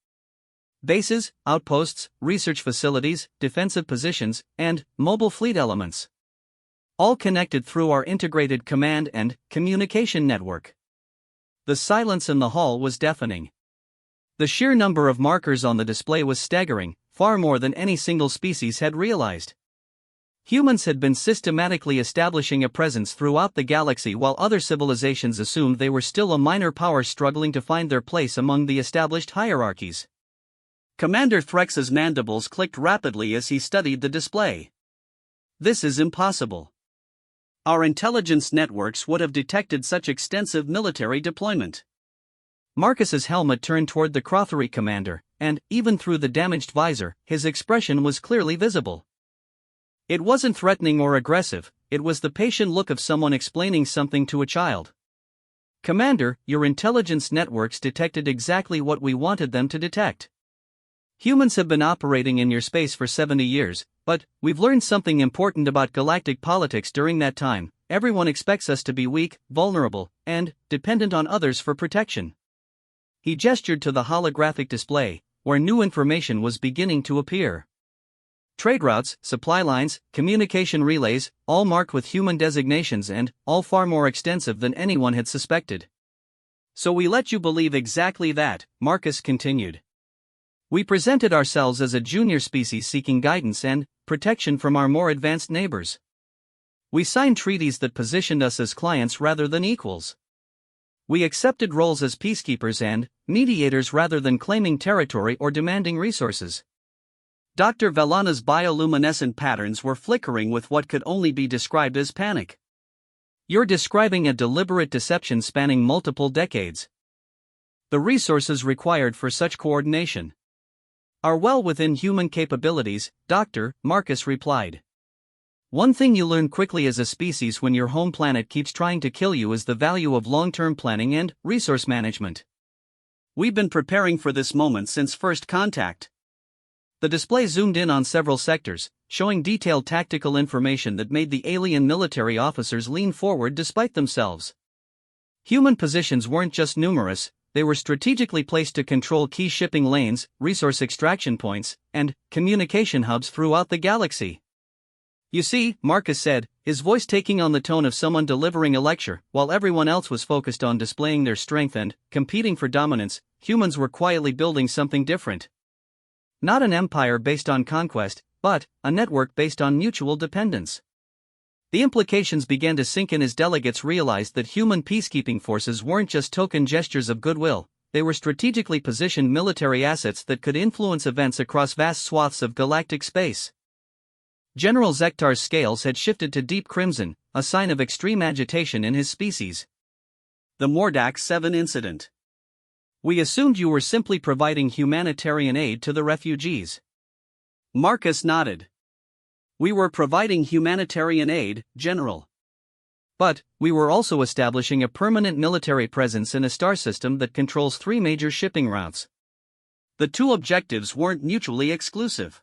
Bases, outposts, research facilities, defensive positions, and mobile fleet elements. All connected through our integrated command and communication network. The silence in the hall was deafening. The sheer number of markers on the display was staggering, far more than any single species had realized. Humans had been systematically establishing a presence throughout the galaxy while other civilizations assumed they were still a minor power struggling to find their place among the established hierarchies. Commander Threx's mandibles clicked rapidly as he studied the display. "This is impossible. Our intelligence networks would have detected such extensive military deployment." Marcus's helmet turned toward the Crothery commander, and, even through the damaged visor, his expression was clearly visible. It wasn't threatening or aggressive, it was the patient look of someone explaining something to a child. "Commander, your intelligence networks detected exactly what we wanted them to detect. Humans have been operating in your space for 70 years, but we've learned something important about galactic politics during that time. Everyone expects us to be weak, vulnerable, and dependent on others for protection." He gestured to the holographic display, where new information was beginning to appear. Trade routes, supply lines, communication relays, all marked with human designations and all far more extensive than anyone had suspected. "So we let you believe exactly that," Marcus continued. "We presented ourselves as a junior species seeking guidance and protection from our more advanced neighbors. We signed treaties that positioned us as clients rather than equals. We accepted roles as peacekeepers and mediators rather than claiming territory or demanding resources. Dr. Velana's bioluminescent patterns were flickering with what could only be described as panic. You're describing a deliberate deception spanning multiple decades. The resources required for such coordination are well within human capabilities, Dr. Marcus replied. One thing you learn quickly as a species when your home planet keeps trying to kill you is the value of long-term planning and resource management. We've been preparing for this moment since first contact. The display zoomed in on several sectors, showing detailed tactical information that made the alien military officers lean forward despite themselves. Human positions weren't just numerous, they were strategically placed to control key shipping lanes, resource extraction points, and communication hubs throughout the galaxy. You see, Marcus said, his voice taking on the tone of someone delivering a lecture. While everyone else was focused on displaying their strength and competing for dominance, humans were quietly building something different. Not an empire based on conquest, but a network based on mutual dependence. The implications began to sink in as delegates realized that human peacekeeping forces weren't just token gestures of goodwill, they were strategically positioned military assets that could influence events across vast swaths of galactic space. General Zektar's scales had shifted to deep crimson, a sign of extreme agitation in his species. The Mordax 7 incident. We assumed you were simply providing humanitarian aid to the refugees. Marcus nodded. We were providing humanitarian aid, General. But, we were also establishing a permanent military presence in a star system that controls 3 major shipping routes. The 2 objectives weren't mutually exclusive.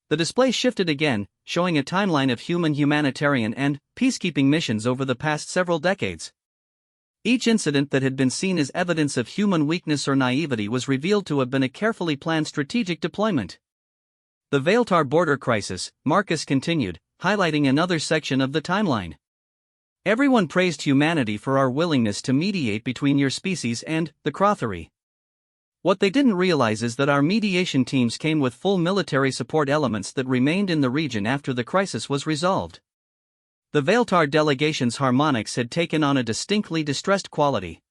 The display shifted again, showing a timeline of humanitarian and peacekeeping missions over the past several decades. Each incident that had been seen as evidence of human weakness or naivety was revealed to have been a carefully planned strategic deployment. The Veiltar border crisis, Marcus continued, highlighting another section of the timeline. Everyone praised humanity for our willingness to mediate between your species and the Crothery. What they didn't realize is that our mediation teams came with full military support elements that remained in the region after the crisis was resolved. The Veiltar delegation's harmonics had taken on a distinctly distressed quality.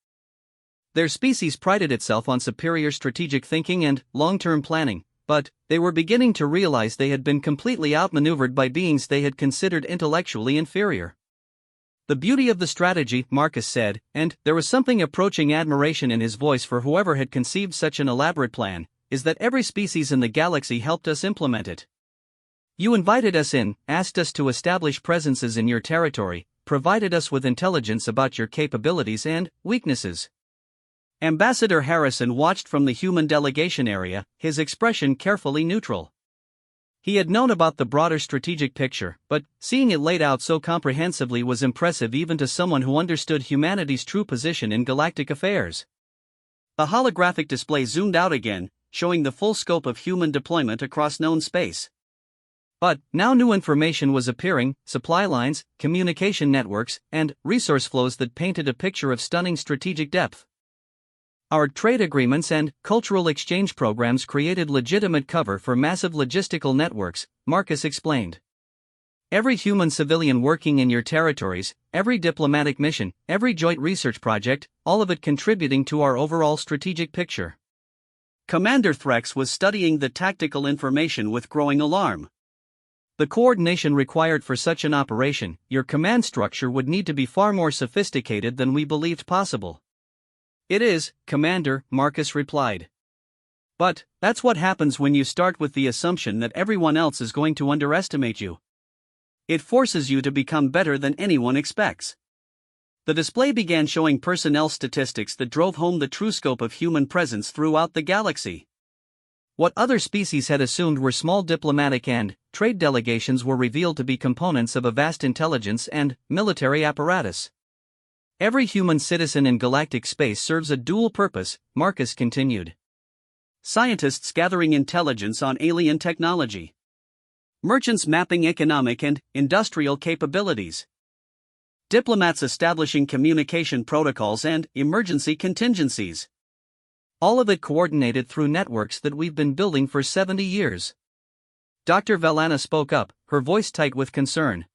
Their species prided itself on superior strategic thinking and long-term planning, but they were beginning to realize they had been completely outmaneuvered by beings they had considered intellectually inferior. The beauty of the strategy, Marcus said, and there was something approaching admiration in his voice for whoever had conceived such an elaborate plan, is that every species in the galaxy helped us implement it. You invited us in, asked us to establish presences in your territory, provided us with intelligence about your capabilities and weaknesses. Ambassador Harrison watched from the human delegation area, his expression carefully neutral. He had known about the broader strategic picture, but seeing it laid out so comprehensively was impressive even to someone who understood humanity's true position in galactic affairs. The holographic display zoomed out again, showing the full scope of human deployment across known space. But now new information was appearing, supply lines, communication networks, and resource flows that painted a picture of stunning strategic depth. Our trade agreements and cultural exchange programs created legitimate cover for massive logistical networks, Marcus explained. Every human civilian working in your territories, every diplomatic mission, every joint research project, all of it contributing to our overall strategic picture. Commander Threx was studying the tactical information with growing alarm. The coordination required for such an operation, your command structure would need to be far more sophisticated than we believed possible. It is, Commander, Marcus replied. But that's what happens when you start with the assumption that everyone else is going to underestimate you. It forces you to become better than anyone expects. The display began showing personnel statistics that drove home the true scope of human presence throughout the galaxy. What other species had assumed were small diplomatic and trade delegations were revealed to be components of a vast intelligence and military apparatus. Every human citizen in galactic space serves a dual purpose, Marcus continued. Scientists gathering intelligence on alien technology. Merchants mapping economic and industrial capabilities. Diplomats establishing communication protocols and emergency contingencies. All of it coordinated through networks that we've been building for 70 years. Dr. Velana spoke up, her voice tight with concern.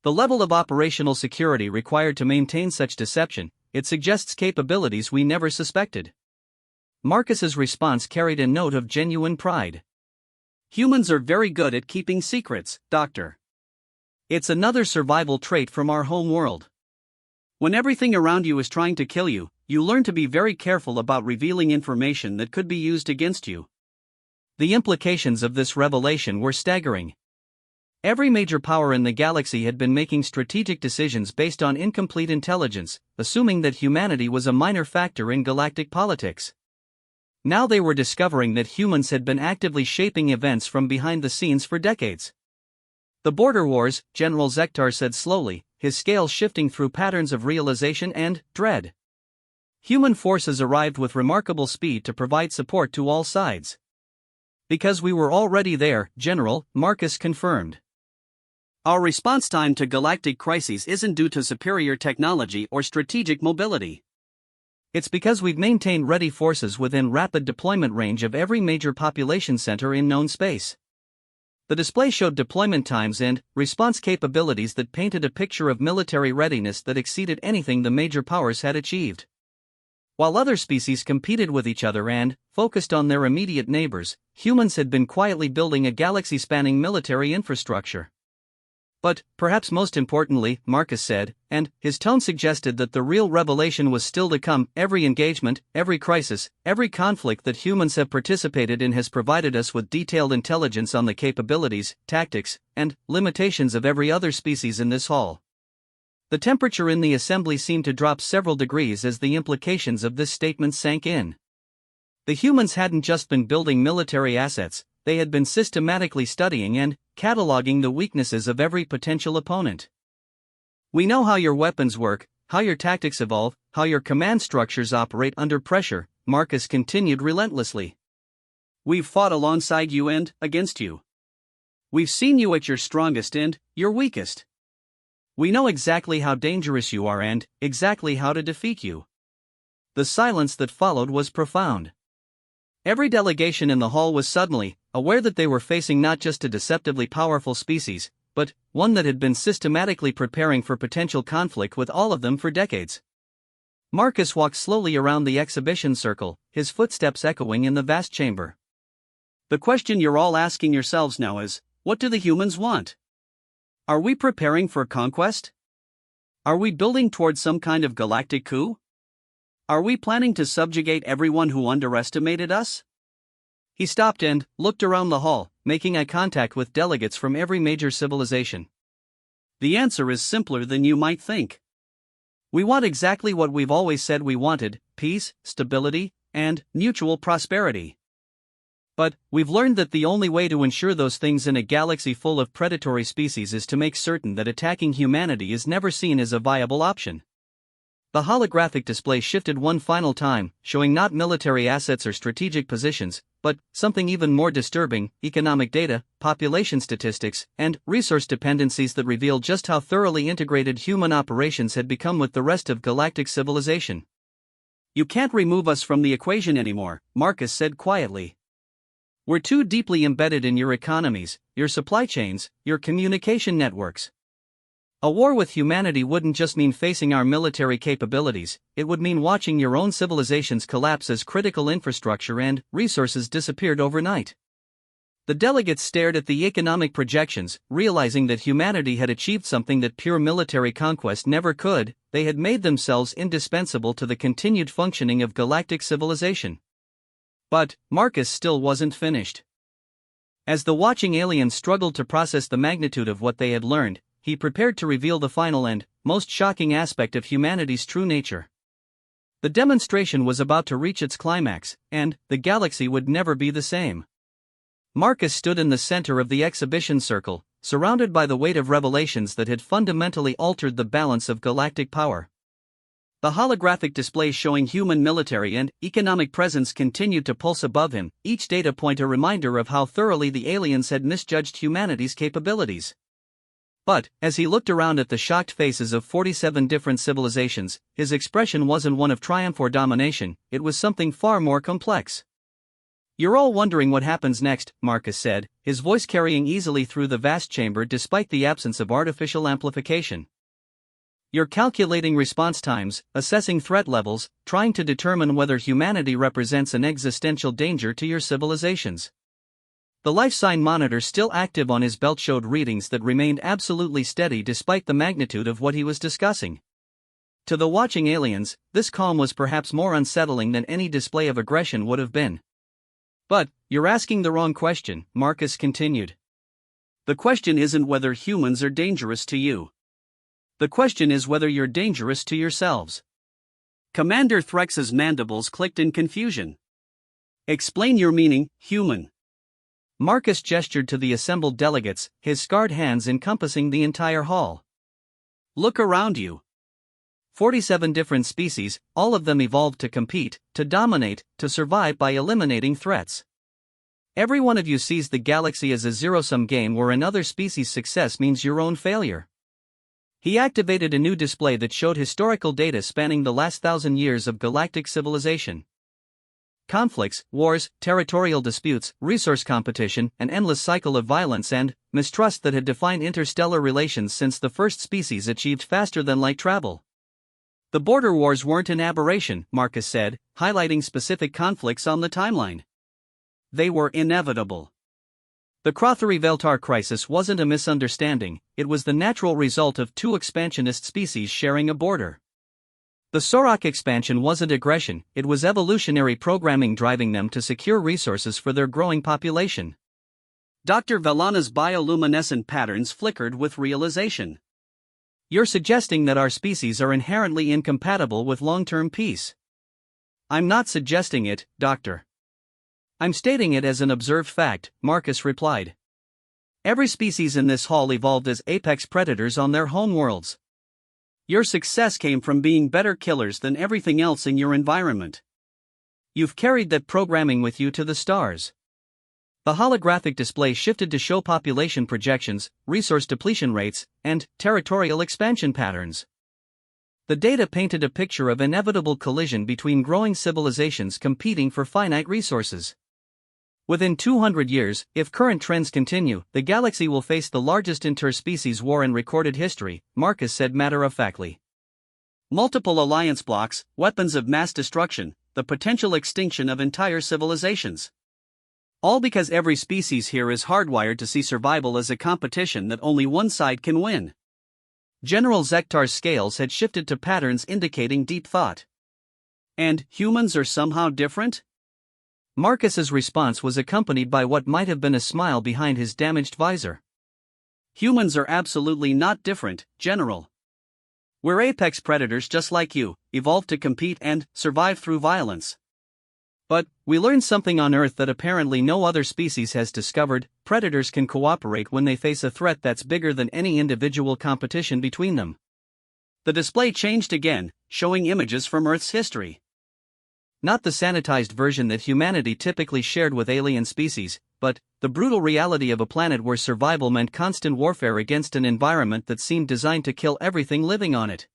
The level of operational security required to maintain such deception, it suggests capabilities we never suspected. Marcus's response carried a note of genuine pride. Humans are very good at keeping secrets, Doctor. It's another survival trait from our home world. When everything around you is trying to kill you, you learn to be very careful about revealing information that could be used against you. The implications of this revelation were staggering. Every major power in the galaxy had been making strategic decisions based on incomplete intelligence, assuming that humanity was a minor factor in galactic politics. Now they were discovering that humans had been actively shaping events from behind the scenes for decades. The border wars, General Zektar said slowly, his scales shifting through patterns of realization and dread. Human forces arrived with remarkable speed to provide support to all sides. Because we were already there, General, Marcus confirmed. Our response time to galactic crises isn't due to superior technology or strategic mobility. It's because we've maintained ready forces within rapid deployment range of every major population center in known space. The display showed deployment times and response capabilities that painted a picture of military readiness that exceeded anything the major powers had achieved. While other species competed with each other and focused on their immediate neighbors, humans had been quietly building a galaxy-spanning military infrastructure. But, perhaps most importantly, Marcus said, and his tone suggested that the real revelation was still to come, every engagement, every crisis, every conflict that humans have participated in has provided us with detailed intelligence on the capabilities, tactics, and limitations of every other species in this hall. The temperature in the assembly seemed to drop several degrees as the implications of this statement sank in. The humans hadn't just been building military assets, they had been systematically studying and cataloging the weaknesses of every potential opponent. We know how your weapons work, how your tactics evolve, how your command structures operate under pressure, Marcus continued relentlessly. We've fought alongside you and against you. We've seen you at your strongest and your weakest. We know exactly how dangerous you are and exactly how to defeat you. The silence that followed was profound. Every delegation in the hall was suddenly aware that they were facing not just a deceptively powerful species, but one that had been systematically preparing for potential conflict with all of them for decades. Marcus walked slowly around the exhibition circle, his footsteps echoing in the vast chamber. The question you're all asking yourselves now is, what do the humans want? Are we preparing for conquest? Are we building towards some kind of galactic coup? Are we planning to subjugate everyone who underestimated us? He stopped and looked around the hall, making eye contact with delegates from every major civilization. The answer is simpler than you might think. We want exactly what we've always said we wanted: peace, stability, and mutual prosperity. But we've learned that the only way to ensure those things in a galaxy full of predatory species is to make certain that attacking humanity is never seen as a viable option. The holographic display shifted one final time, showing not military assets or strategic positions, but something even more disturbing: economic data, population statistics, and resource dependencies that revealed just how thoroughly integrated human operations had become with the rest of galactic civilization. You can't remove us from the equation anymore, Marcus said quietly. We're too deeply embedded in your economies, your supply chains, your communication networks. A war with humanity wouldn't just mean facing our military capabilities, it would mean watching your own civilizations collapse as critical infrastructure and resources disappeared overnight. The delegates stared at the economic projections, realizing that humanity had achieved something that pure military conquest never could: they had made themselves indispensable to the continued functioning of galactic civilization. But Marcus still wasn't finished. As the watching aliens struggled to process the magnitude of what they had learned, he prepared to reveal the final and most shocking aspect of humanity's true nature. The demonstration was about to reach its climax, and the galaxy would never be the same. Marcus stood in the center of the exhibition circle, surrounded by the weight of revelations that had fundamentally altered the balance of galactic power. The holographic display showing human military and economic presence continued to pulse above him, each data point a reminder of how thoroughly the aliens had misjudged humanity's capabilities. But, as he looked around at the shocked faces of 47 different civilizations, his expression wasn't one of triumph or domination, it was something far more complex. You're all wondering what happens next, Marcus said, his voice carrying easily through the vast chamber despite the absence of artificial amplification. You're calculating response times, assessing threat levels, trying to determine whether humanity represents an existential danger to your civilizations. The life sign monitor still active on his belt showed readings that remained absolutely steady despite the magnitude of what he was discussing. To the watching aliens, this calm was perhaps more unsettling than any display of aggression would have been. But, you're asking the wrong question, Marcus continued. The question isn't whether humans are dangerous to you. The question is whether you're dangerous to yourselves. Commander Threx's mandibles clicked in confusion. Explain your meaning, human. Marcus gestured to the assembled delegates, his scarred hands encompassing the entire hall. Look around you. 47 different species, all of them evolved to compete, to dominate, to survive by eliminating threats. Every one of you sees the galaxy as a zero-sum game where another species' success means your own failure. He activated a new display that showed historical data spanning the last 1,000 years of galactic civilization. Conflicts, wars, territorial disputes, resource competition, an endless cycle of violence and mistrust that had defined interstellar relations since the first species achieved faster-than-light travel. The border wars weren't an aberration, Marcus said, highlighting specific conflicts on the timeline. They were inevitable. The Crothery-Veltar crisis wasn't a misunderstanding, it was the natural result of two expansionist species sharing a border. The Sorok expansion wasn't aggression, it was evolutionary programming driving them to secure resources for their growing population. Dr. Velana's bioluminescent patterns flickered with realization. You're suggesting that our species are inherently incompatible with long-term peace. I'm not suggesting it, Doctor. I'm stating it as an observed fact, Marcus replied. Every species in this hall evolved as apex predators on their homeworlds. Your success came from being better killers than everything else in your environment. You've carried that programming with you to the stars. The holographic display shifted to show population projections, resource depletion rates, and territorial expansion patterns. The data painted a picture of inevitable collision between growing civilizations competing for finite resources. Within 200 years, if current trends continue, the galaxy will face the largest interspecies war in recorded history, Marcus said matter-of-factly. Multiple alliance blocks, weapons of mass destruction, the potential extinction of entire civilizations. All because every species here is hardwired to see survival as a competition that only one side can win. General Zektar's scales had shifted to patterns indicating deep thought. And humans are somehow different? Marcus's response was accompanied by what might have been a smile behind his damaged visor. Humans are absolutely not different, General. We're apex predators just like you, evolved to compete and survive through violence. But, we learned something on Earth that apparently no other species has discovered: predators can cooperate when they face a threat that's bigger than any individual competition between them. The display changed again, showing images from Earth's history. Not the sanitized version that humanity typically shared with alien species, but the brutal reality of a planet where survival meant constant warfare against an environment that seemed designed to kill everything living on it.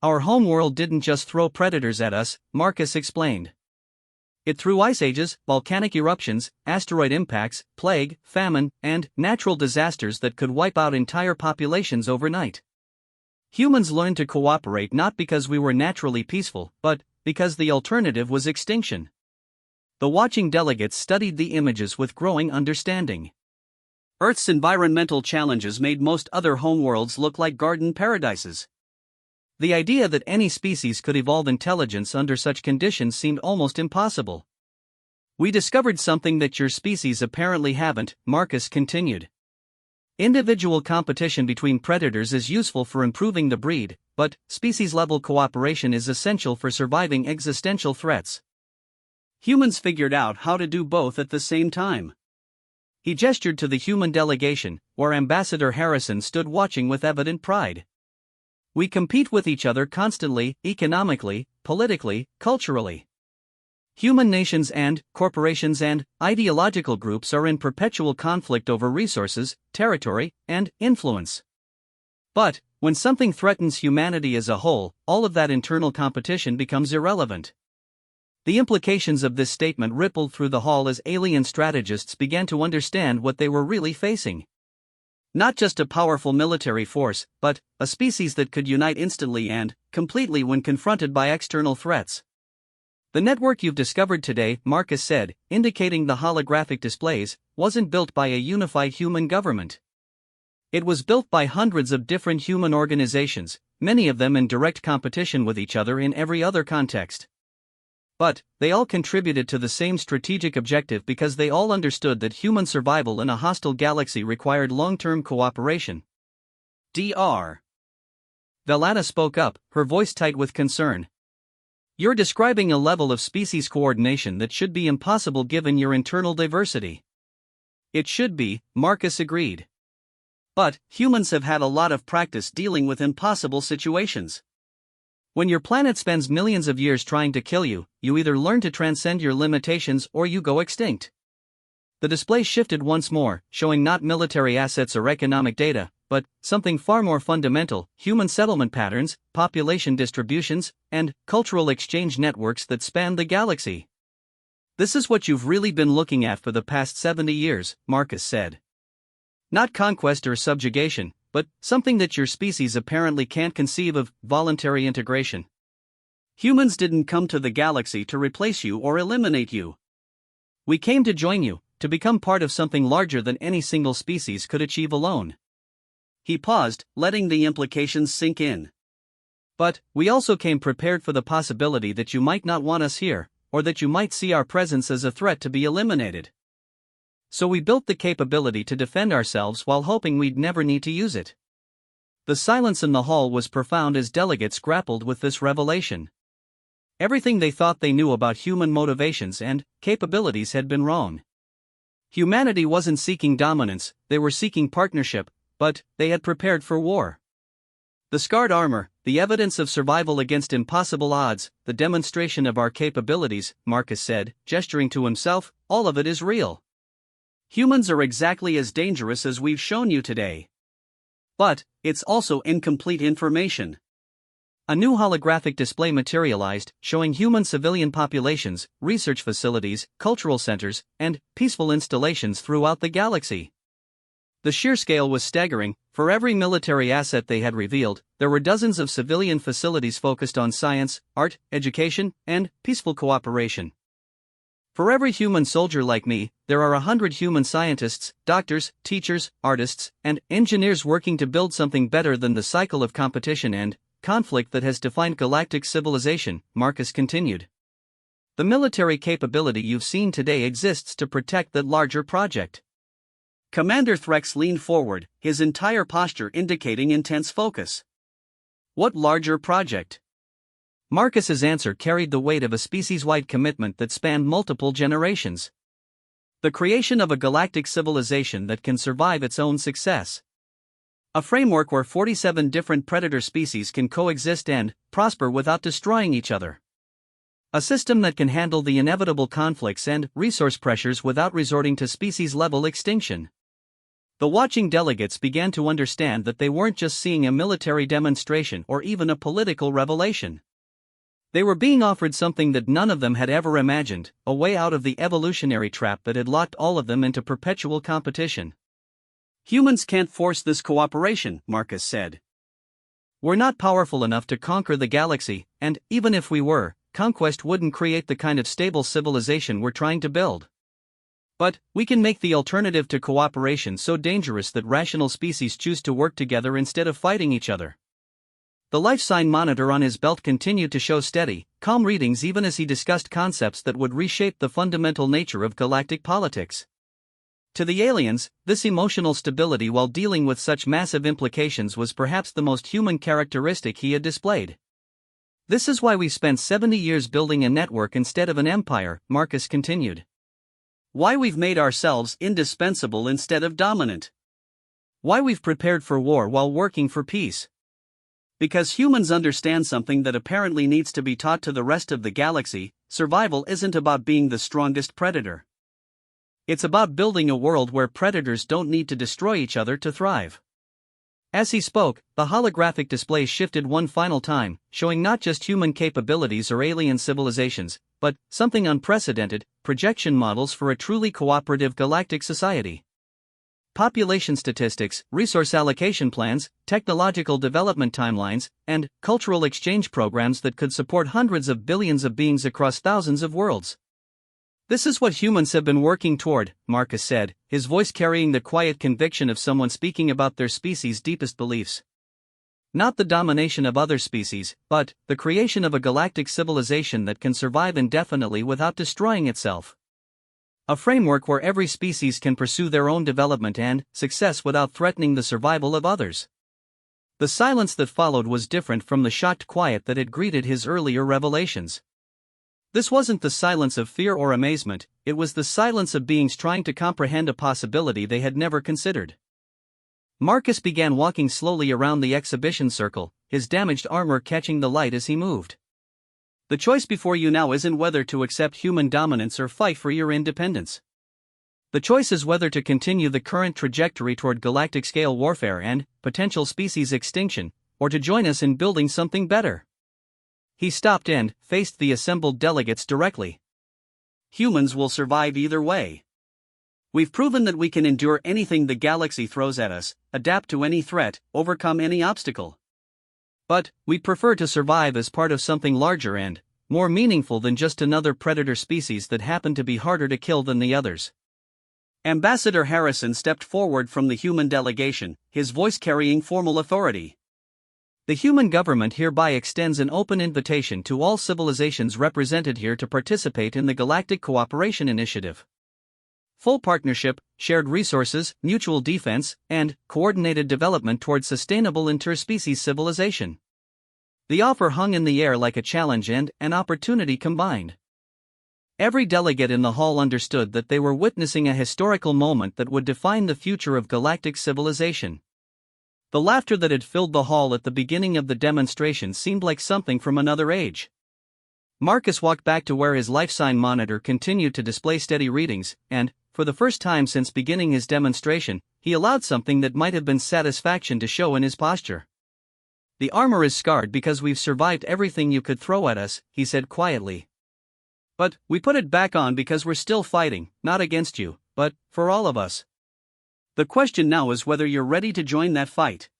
Our homeworld didn't just throw predators at us, Marcus explained. It threw ice ages, volcanic eruptions, asteroid impacts, plague, famine, and natural disasters that could wipe out entire populations overnight. Humans learned to cooperate not because we were naturally peaceful, but because the alternative was extinction. The watching delegates studied the images with growing understanding. Earth's environmental challenges made most other homeworlds look like garden paradises. The idea that any species could evolve intelligence under such conditions seemed almost impossible. We discovered something that your species apparently haven't, Marcus continued. Individual competition between predators is useful for improving the breed, but species-level cooperation is essential for surviving existential threats. Humans figured out how to do both at the same time. He gestured to the human delegation, where Ambassador Harrison stood watching with evident pride. We compete with each other constantly, economically, politically, culturally. Human nations and corporations and ideological groups are in perpetual conflict over resources, territory, and influence. But, when something threatens humanity as a whole, all of that internal competition becomes irrelevant. The implications of this statement rippled through the hall as alien strategists began to understand what they were really facing. Not just a powerful military force, but a species that could unite instantly and completely when confronted by external threats. The network you've discovered today, Marcus said, indicating the holographic displays, wasn't built by a unified human government. It was built by hundreds of different human organizations, many of them in direct competition with each other in every other context. But they all contributed to the same strategic objective because they all understood that human survival in a hostile galaxy required long-term cooperation. Dr. Velana spoke up, her voice tight with concern. You're describing a level of species coordination that should be impossible given your internal diversity. It should be, Marcus agreed. But humans have had a lot of practice dealing with impossible situations. When your planet spends millions of years trying to kill you, you either learn to transcend your limitations or you go extinct. The display shifted once more, showing not military assets or economic data, but something far more fundamental: human settlement patterns, population distributions, and cultural exchange networks that span the galaxy. This is what you've really been looking at for the past 70 years, Marcus said. Not conquest or subjugation, but something that your species apparently can't conceive of: voluntary integration. Humans didn't come to the galaxy to replace you or eliminate you. We came to join you, to become part of something larger than any single species could achieve alone. He paused, letting the implications sink in. But we also came prepared for the possibility that you might not want us here, or that you might see our presence as a threat to be eliminated. So we built the capability to defend ourselves while hoping we'd never need to use it. The silence in the hall was profound as delegates grappled with this revelation. Everything they thought they knew about human motivations and capabilities had been wrong. Humanity wasn't seeking dominance, they were seeking partnership, but they had prepared for war. The scarred armor, the evidence of survival against impossible odds, the demonstration of our capabilities, Marcus said, gesturing to himself, all of it is real. Humans are exactly as dangerous as we've shown you today. But it's also incomplete information. A new holographic display materialized, showing human civilian populations, research facilities, cultural centers, and peaceful installations throughout the galaxy. The sheer scale was staggering. For every military asset they had revealed, there were dozens of civilian facilities focused on science, art, education, and peaceful cooperation. For every human soldier like me, there are 100 human scientists, doctors, teachers, artists, and engineers working to build something better than the cycle of competition and conflict that has defined galactic civilization, Marcus continued. The military capability you've seen today exists to protect that larger project. Commander Threx leaned forward, his entire posture indicating intense focus. What larger project? Marcus's answer carried the weight of a species-wide commitment that spanned multiple generations. The creation of a galactic civilization that can survive its own success. A framework where 47 different predator species can coexist and prosper without destroying each other. A system that can handle the inevitable conflicts and resource pressures without resorting to species-level extinction. The watching delegates began to understand that they weren't just seeing a military demonstration or even a political revelation. They were being offered something that none of them had ever imagined, a way out of the evolutionary trap that had locked all of them into perpetual competition. Humans can't force this cooperation, Marcus said. We're not powerful enough to conquer the galaxy, and even if we were, conquest wouldn't create the kind of stable civilization we're trying to build. But we can make the alternative to cooperation so dangerous that rational species choose to work together instead of fighting each other. The life sign monitor on his belt continued to show steady, calm readings even as he discussed concepts that would reshape the fundamental nature of galactic politics. To the aliens, this emotional stability while dealing with such massive implications was perhaps the most human characteristic he had displayed. This is why we spent 70 years building a network instead of an empire, Marcus continued. Why we've made ourselves indispensable instead of dominant. Why we've prepared for war while working for peace. Because humans understand something that apparently needs to be taught to the rest of the galaxy: survival isn't about being the strongest predator. It's about building a world where predators don't need to destroy each other to thrive. As he spoke, the holographic display shifted one final time, showing not just human capabilities or alien civilizations, but something unprecedented: projection models for a truly cooperative galactic society. Population statistics, resource allocation plans, technological development timelines, and cultural exchange programs that could support hundreds of billions of beings across thousands of worlds. This is what humans have been working toward, Marcus said, his voice carrying the quiet conviction of someone speaking about their species' deepest beliefs. Not the domination of other species, but the creation of a galactic civilization that can survive indefinitely without destroying itself. A framework where every species can pursue their own development and success without threatening the survival of others. The silence that followed was different from the shocked quiet that had greeted his earlier revelations. This wasn't the silence of fear or amazement, it was the silence of beings trying to comprehend a possibility they had never considered. Marcus began walking slowly around the exhibition circle, his damaged armor catching the light as he moved. The choice before you now isn't whether to accept human dominance or fight for your independence. The choice is whether to continue the current trajectory toward galactic-scale warfare and potential species extinction, or to join us in building something better. He stopped and faced the assembled delegates directly. Humans will survive either way. We've proven that we can endure anything the galaxy throws at us, adapt to any threat, overcome any obstacle. But we'd prefer to survive as part of something larger and more meaningful than just another predator species that happened to be harder to kill than the others. Ambassador Harrison stepped forward from the human delegation, his voice carrying formal authority. The human government hereby extends an open invitation to all civilizations represented here to participate in the Galactic Cooperation Initiative. Full partnership, shared resources, mutual defense, and coordinated development towards sustainable interspecies civilization. The offer hung in the air like a challenge and an opportunity combined. Every delegate in the hall understood that they were witnessing a historical moment that would define the future of galactic civilization. The laughter that had filled the hall at the beginning of the demonstration seemed like something from another age. Marcus walked back to where his life sign monitor continued to display steady readings, and, for the first time since beginning his demonstration, he allowed something that might have been satisfaction to show in his posture. "The armor is scarred because we've survived everything you could throw at us," he said quietly. "But we put it back on because we're still fighting, not against you, but for all of us. The question now is whether you're ready to join that fight."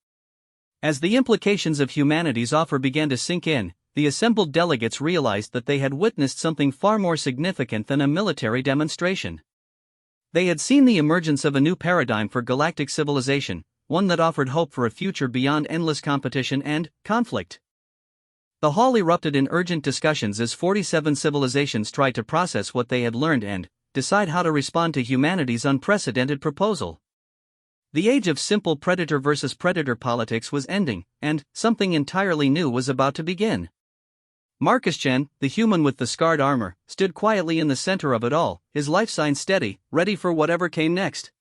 As the implications of humanity's offer began to sink in, the assembled delegates realized that they had witnessed something far more significant than a military demonstration. They had seen the emergence of a new paradigm for galactic civilization, one that offered hope for a future beyond endless competition and conflict. The hall erupted in urgent discussions as 47 civilizations tried to process what they had learned and decide how to respond to humanity's unprecedented proposal. The age of simple predator versus predator politics was ending, and something entirely new was about to begin. Marcus Chen, the human with the scarred armor, stood quietly in the center of it all, his life sign steady, ready for whatever came next.